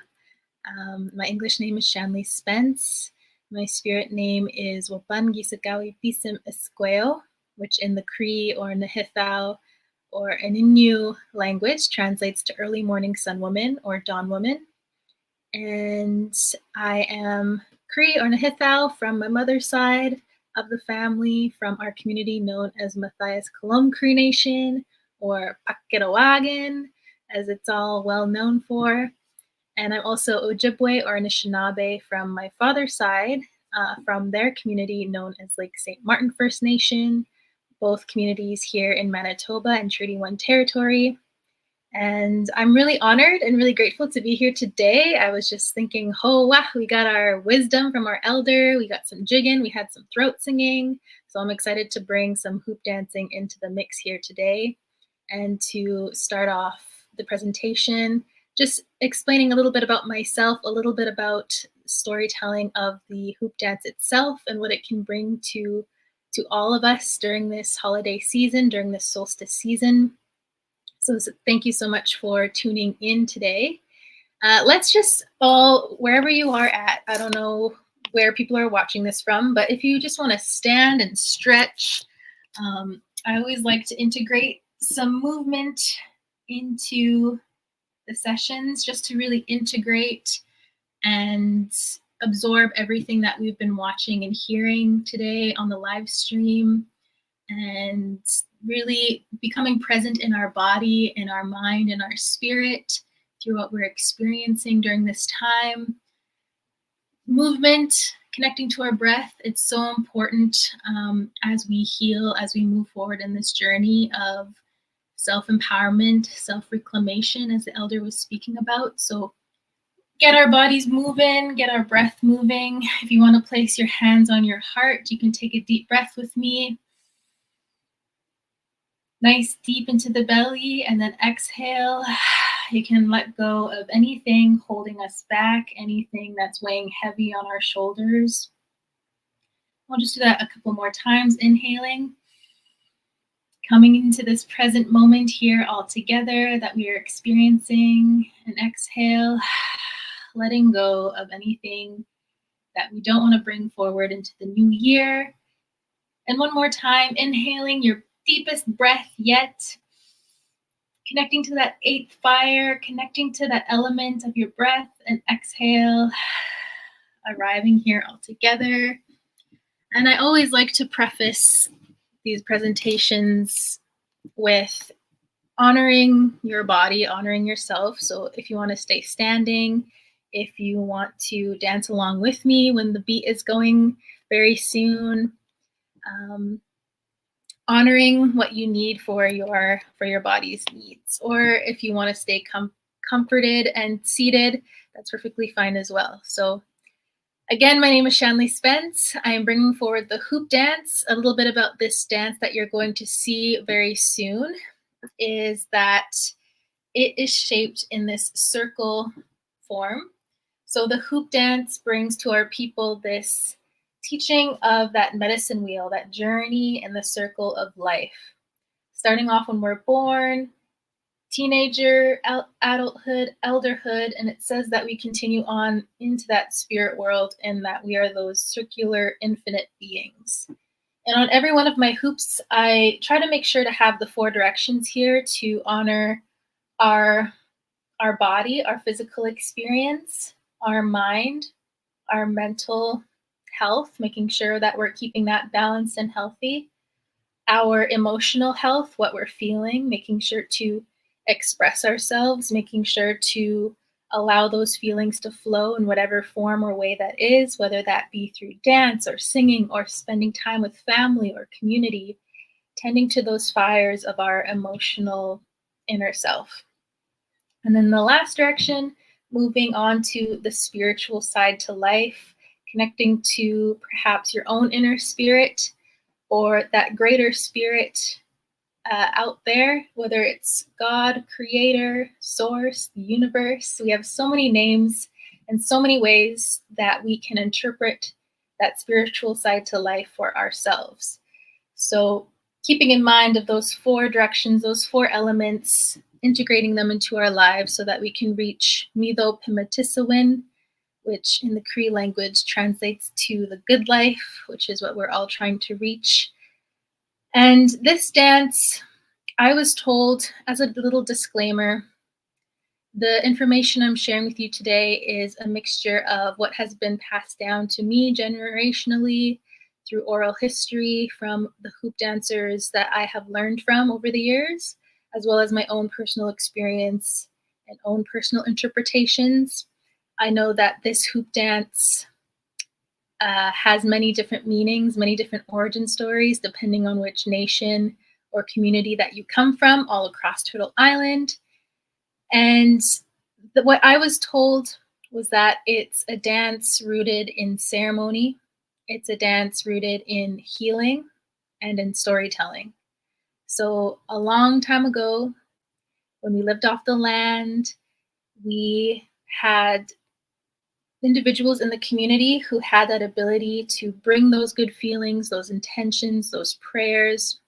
My English name is Shanley Spence. My spirit name is Wapan Gisagawi Pisim Esqueo, which in the Cree or Nahithao or Innu language translates to early morning sun woman or dawn woman. And I am Cree or Nahithao from my mother's side of the family, from our community known as Matthias Colum Cree Nation, or Pakirawagan, as it's all well known for. And I'm also Ojibwe or Anishinaabe from my father's side, from their community known as Lake St. Martin First Nation, both communities here in Manitoba and Treaty 1 territory. And I'm really honored and really grateful to be here today. I was just thinking, oh, wow, we got our wisdom from our elder, we got some jigging, we had some throat singing. So I'm excited to bring some hoop dancing into the mix here today. And to start off the presentation, just explaining a little bit about myself, a little bit about storytelling of the hoop dance itself and what it can bring to all of us during this holiday season, during this solstice season. So thank you so much for tuning in today. Let's just all, wherever you are at, I don't know where people are watching this from, but if you just want to stand and stretch, I always like to integrate some movement into the sessions just to really integrate and absorb everything that we've been watching and hearing today on the live stream, and really becoming present in our body, in our mind, in our spirit through what we're experiencing during this time. Movement, connecting to our breath, it's so important as we heal, as we move forward in this journey of self-empowerment, self-reclamation, as the elder was speaking about. So get our bodies moving, get our breath moving. If you want to place your hands on your heart, you can take a deep breath with me. Nice deep into the belly, and then exhale. You can let go of anything holding us back, anything that's weighing heavy on our shoulders. We'll just do that a couple more times. Inhaling, coming into this present moment here all together that we are experiencing, and exhale, letting go of anything that we don't want to bring forward into the new year. And one more time, inhaling your deepest breath yet, connecting to that eighth fire, connecting to that element of your breath, and exhale, arriving here all together. And I always like to preface these presentations with honoring your body, honoring yourself. So if you want to stay standing, if you want to dance along with me when the beat is going very soon, honoring what you need for your body's needs. Or if you want to stay comforted and seated, that's perfectly fine as well. So again, my name is Shanley Spence. I am bringing forward the hoop dance. A little bit about this dance that you're going to see very soon is that it is shaped in this circle form. So the hoop dance brings to our people this teaching of that medicine wheel, that journey in the circle of life. Starting off when we're born, teenager, adulthood, elderhood, and it says that we continue on into that spirit world and that we are those circular infinite beings. And on every one of my hoops, I try to make sure to have the 4 directions here to honor our body, our physical experience, our mind, our mental health, making sure that we're keeping that balanced and healthy, our emotional health, what we're feeling, making sure to express ourselves, making sure to allow those feelings to flow in whatever form or way that is, whether that be through dance or singing or spending time with family or community, tending to those fires of our emotional inner self. And then the last direction, moving on to the spiritual side to life, connecting to perhaps your own inner spirit or that greater spirit out there, whether it's God, creator, source, the universe. We have so many names and so many ways that we can interpret that spiritual side to life for ourselves. So keeping in mind of those 4 directions, those 4 elements, integrating them into our lives so that we can reach Mitho Pimatisawin, which in the Cree language translates to the good life, which is what we're all trying to reach. And this dance, I was told, as a little disclaimer, the information I'm sharing with you today is a mixture of what has been passed down to me generationally through oral history from the hoop dancers that I have learned from over the years, as well as my own personal experience and own personal interpretations. I know that this hoop dance has many different meanings, many different origin stories, depending on which nation or community that you come from, all across Turtle Island. And what I was told was that it's a dance rooted in ceremony. It's a dance rooted in healing and in storytelling. So a long time ago, when we lived off the land, we had individuals in the community who had that ability to bring those good feelings, those intentions, those prayers,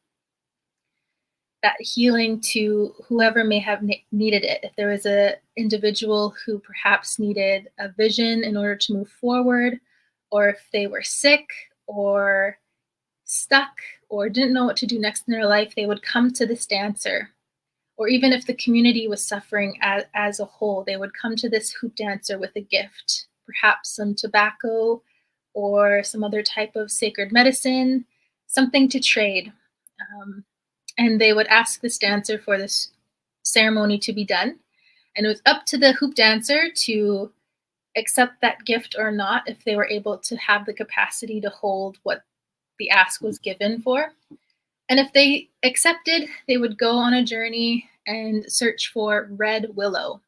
that healing to whoever may have needed it. If there was an individual who perhaps needed a vision in order to move forward, or if they were sick or stuck or didn't know what to do next in their life, they would come to this dancer. Or even if the community was suffering as a whole, they would come to this hoop dancer with a gift, perhaps some tobacco or some other type of sacred medicine, something to trade. And they would ask this dancer for this ceremony to be done. And it was up to the hoop dancer to accept that gift or not, if they were able to have the capacity to hold what the ask was given for. And if they accepted, they would go on a journey and search for red willow.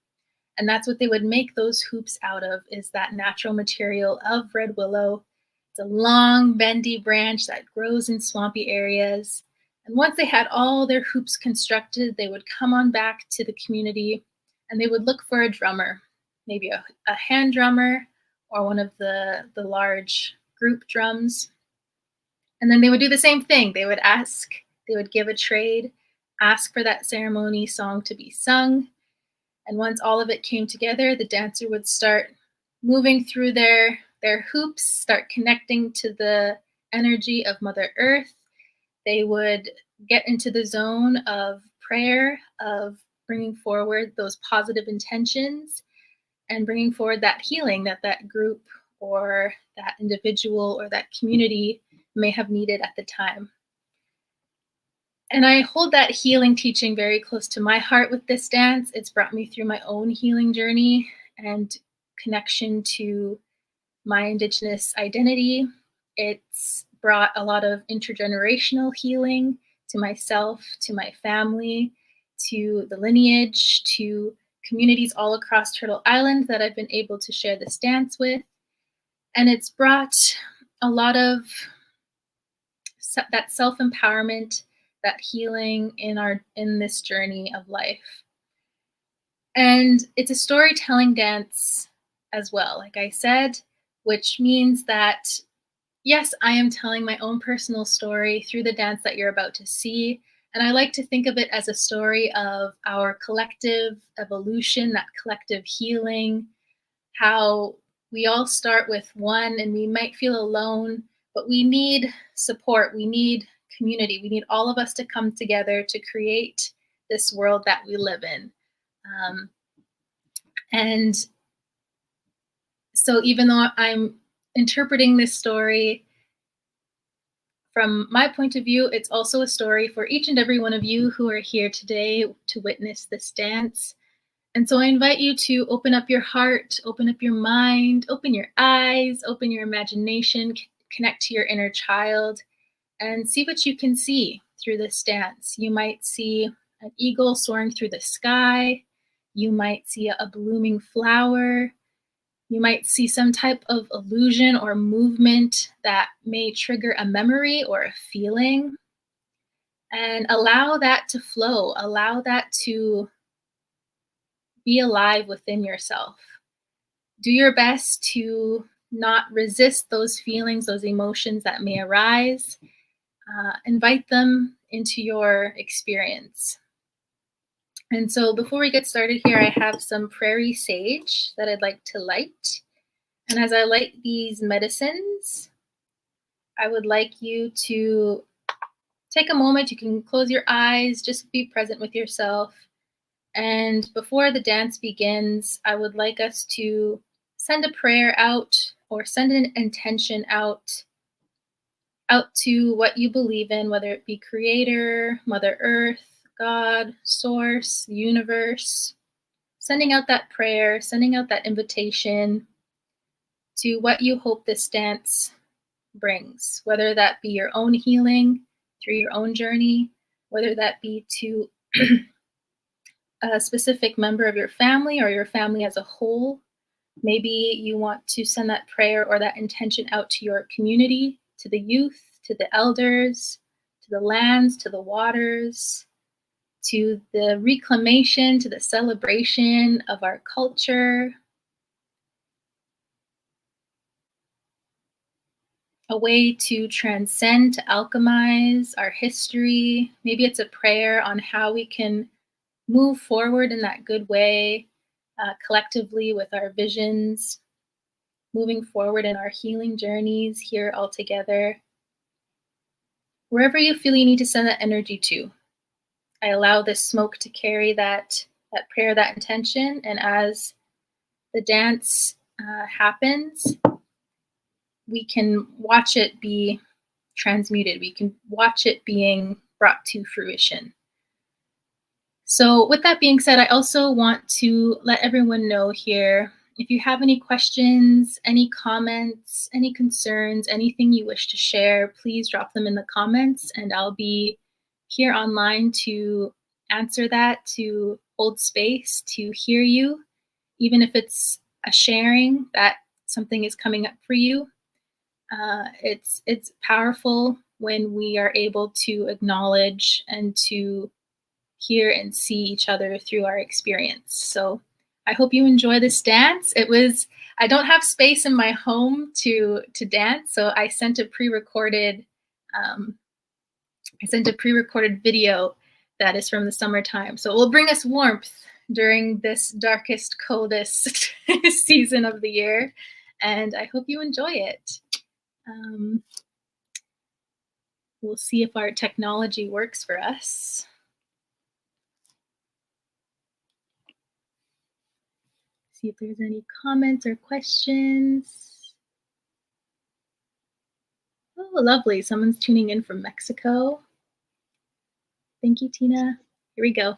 And that's what they would make those hoops out of, is that natural material of red willow. It's a long, bendy branch that grows in swampy areas. And once they had all their hoops constructed, they would come on back to the community and they would look for a drummer, maybe a hand drummer or one of the large group drums. And then they would do the same thing. They would ask, they would give a trade, ask for that ceremony song to be sung. And once all of it came together, the dancer would start moving through their hoops, start connecting to the energy of Mother Earth. They would get into the zone of prayer, of bringing forward those positive intentions and bringing forward that healing that group or that individual or that community may have needed at the time. And I hold that healing teaching very close to my heart with this dance. It's brought me through my own healing journey and connection to my Indigenous identity. It's brought a lot of intergenerational healing to myself, to my family, to the lineage, to communities all across Turtle Island that I've been able to share this dance with. And it's brought a lot of that self-empowerment, that healing in this journey of life. And it's a storytelling dance as well, like I said, which means that, yes, I am telling my own personal story through the dance that you're about to see. And I like to think of it as a story of our collective evolution, that collective healing, how we all start with one and we might feel alone, but we need support, we need community, we need all of us to come together to create this world that we live in. And so even though I'm interpreting this story from my point of view, it's also a story for each and every one of you who are here today to witness this dance. And so I invite you to open up your heart, open up your mind, open your eyes, open your imagination, connect to your inner child, and see what you can see through this dance. You might see an eagle soaring through the sky. You might see a blooming flower. You might see some type of illusion or movement that may trigger a memory or a feeling. And allow that to flow. Allow that to be alive within yourself. Do your best to not resist those feelings, those emotions that may arise. Invite them into your experience. And so before we get started here, I have some prairie sage that I'd like to light. And as I light these medicines, I would like you to take a moment. You can close your eyes, just be present with yourself. And before the dance begins, I would like us to send a prayer out or send an intention out to what you believe in, whether it be Creator, Mother Earth, God, Source, the universe. Sending out that prayer, sending out that invitation to what you hope this dance brings, whether that be your own healing through your own journey, whether that be to a specific member of your family or your family as a whole. Maybe you want to send that prayer or that intention out to your community, to the youth, to the elders, to the lands, to the waters, to the reclamation, to the celebration of our culture, a way to transcend, to alchemize our history. Maybe it's a prayer on how we can move forward in that good way, collectively with our visions, moving forward in our healing journeys here all together. Wherever you feel you need to send that energy to, I allow this smoke to carry that prayer, that intention, and as the dance happens, we can watch it be transmuted. We can watch it being brought to fruition. So with that being said, I also want to let everyone know here, if you have any questions, any comments, any concerns, anything you wish to share, please drop them in the comments and I'll be here online to answer that, to hold space, to hear you, even if it's a sharing that something is coming up for you. It's powerful when we are able to acknowledge and to hear and see each other through our experience. So I hope you enjoy this dance. I don't have space in my home to dance, so I sent a pre-recorded video that is from the summertime. So it will bring us warmth during this darkest, coldest season of the year. And I hope you enjoy it. We'll see if our technology works for us. See if there's any comments or questions. Oh, lovely. Someone's tuning in from Mexico. Thank you, Tina. Here we go.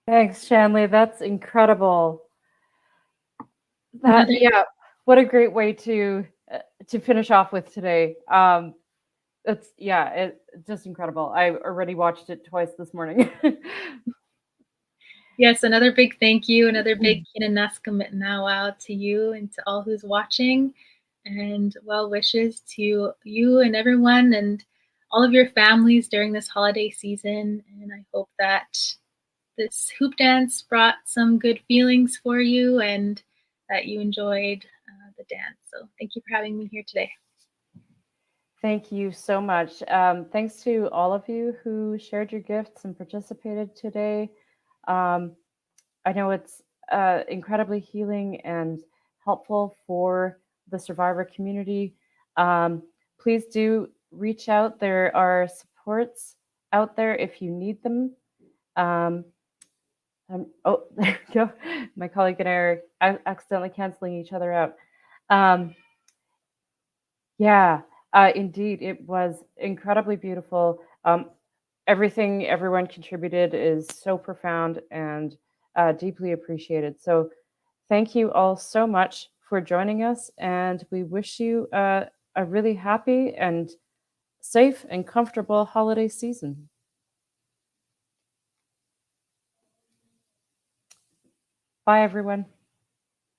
Thanks, Shanley. That's incredible. That, Another yeah, what a great way to finish off with today. It's just incredible. I already watched it twice this morning. Yes, another big thank you, another big kinanaskamet now out to you and to all who's watching, and well wishes to you and everyone and all of your families during this holiday season. And I hope that this hoop dance brought some good feelings for you and that you enjoyed the dance. So thank you for having me here today. Thank you so much. Thanks to all of you who shared your gifts and participated today. I know it's incredibly healing and helpful for the survivor community. Please do reach out. There are supports out there if you need them. Oh, there we go. My colleague and I are accidentally canceling each other out. Yeah, indeed, it was incredibly beautiful. Everything everyone contributed is so profound and deeply appreciated. So thank you all so much for joining us, and we wish you a really happy and safe and comfortable holiday season. Bye, everyone.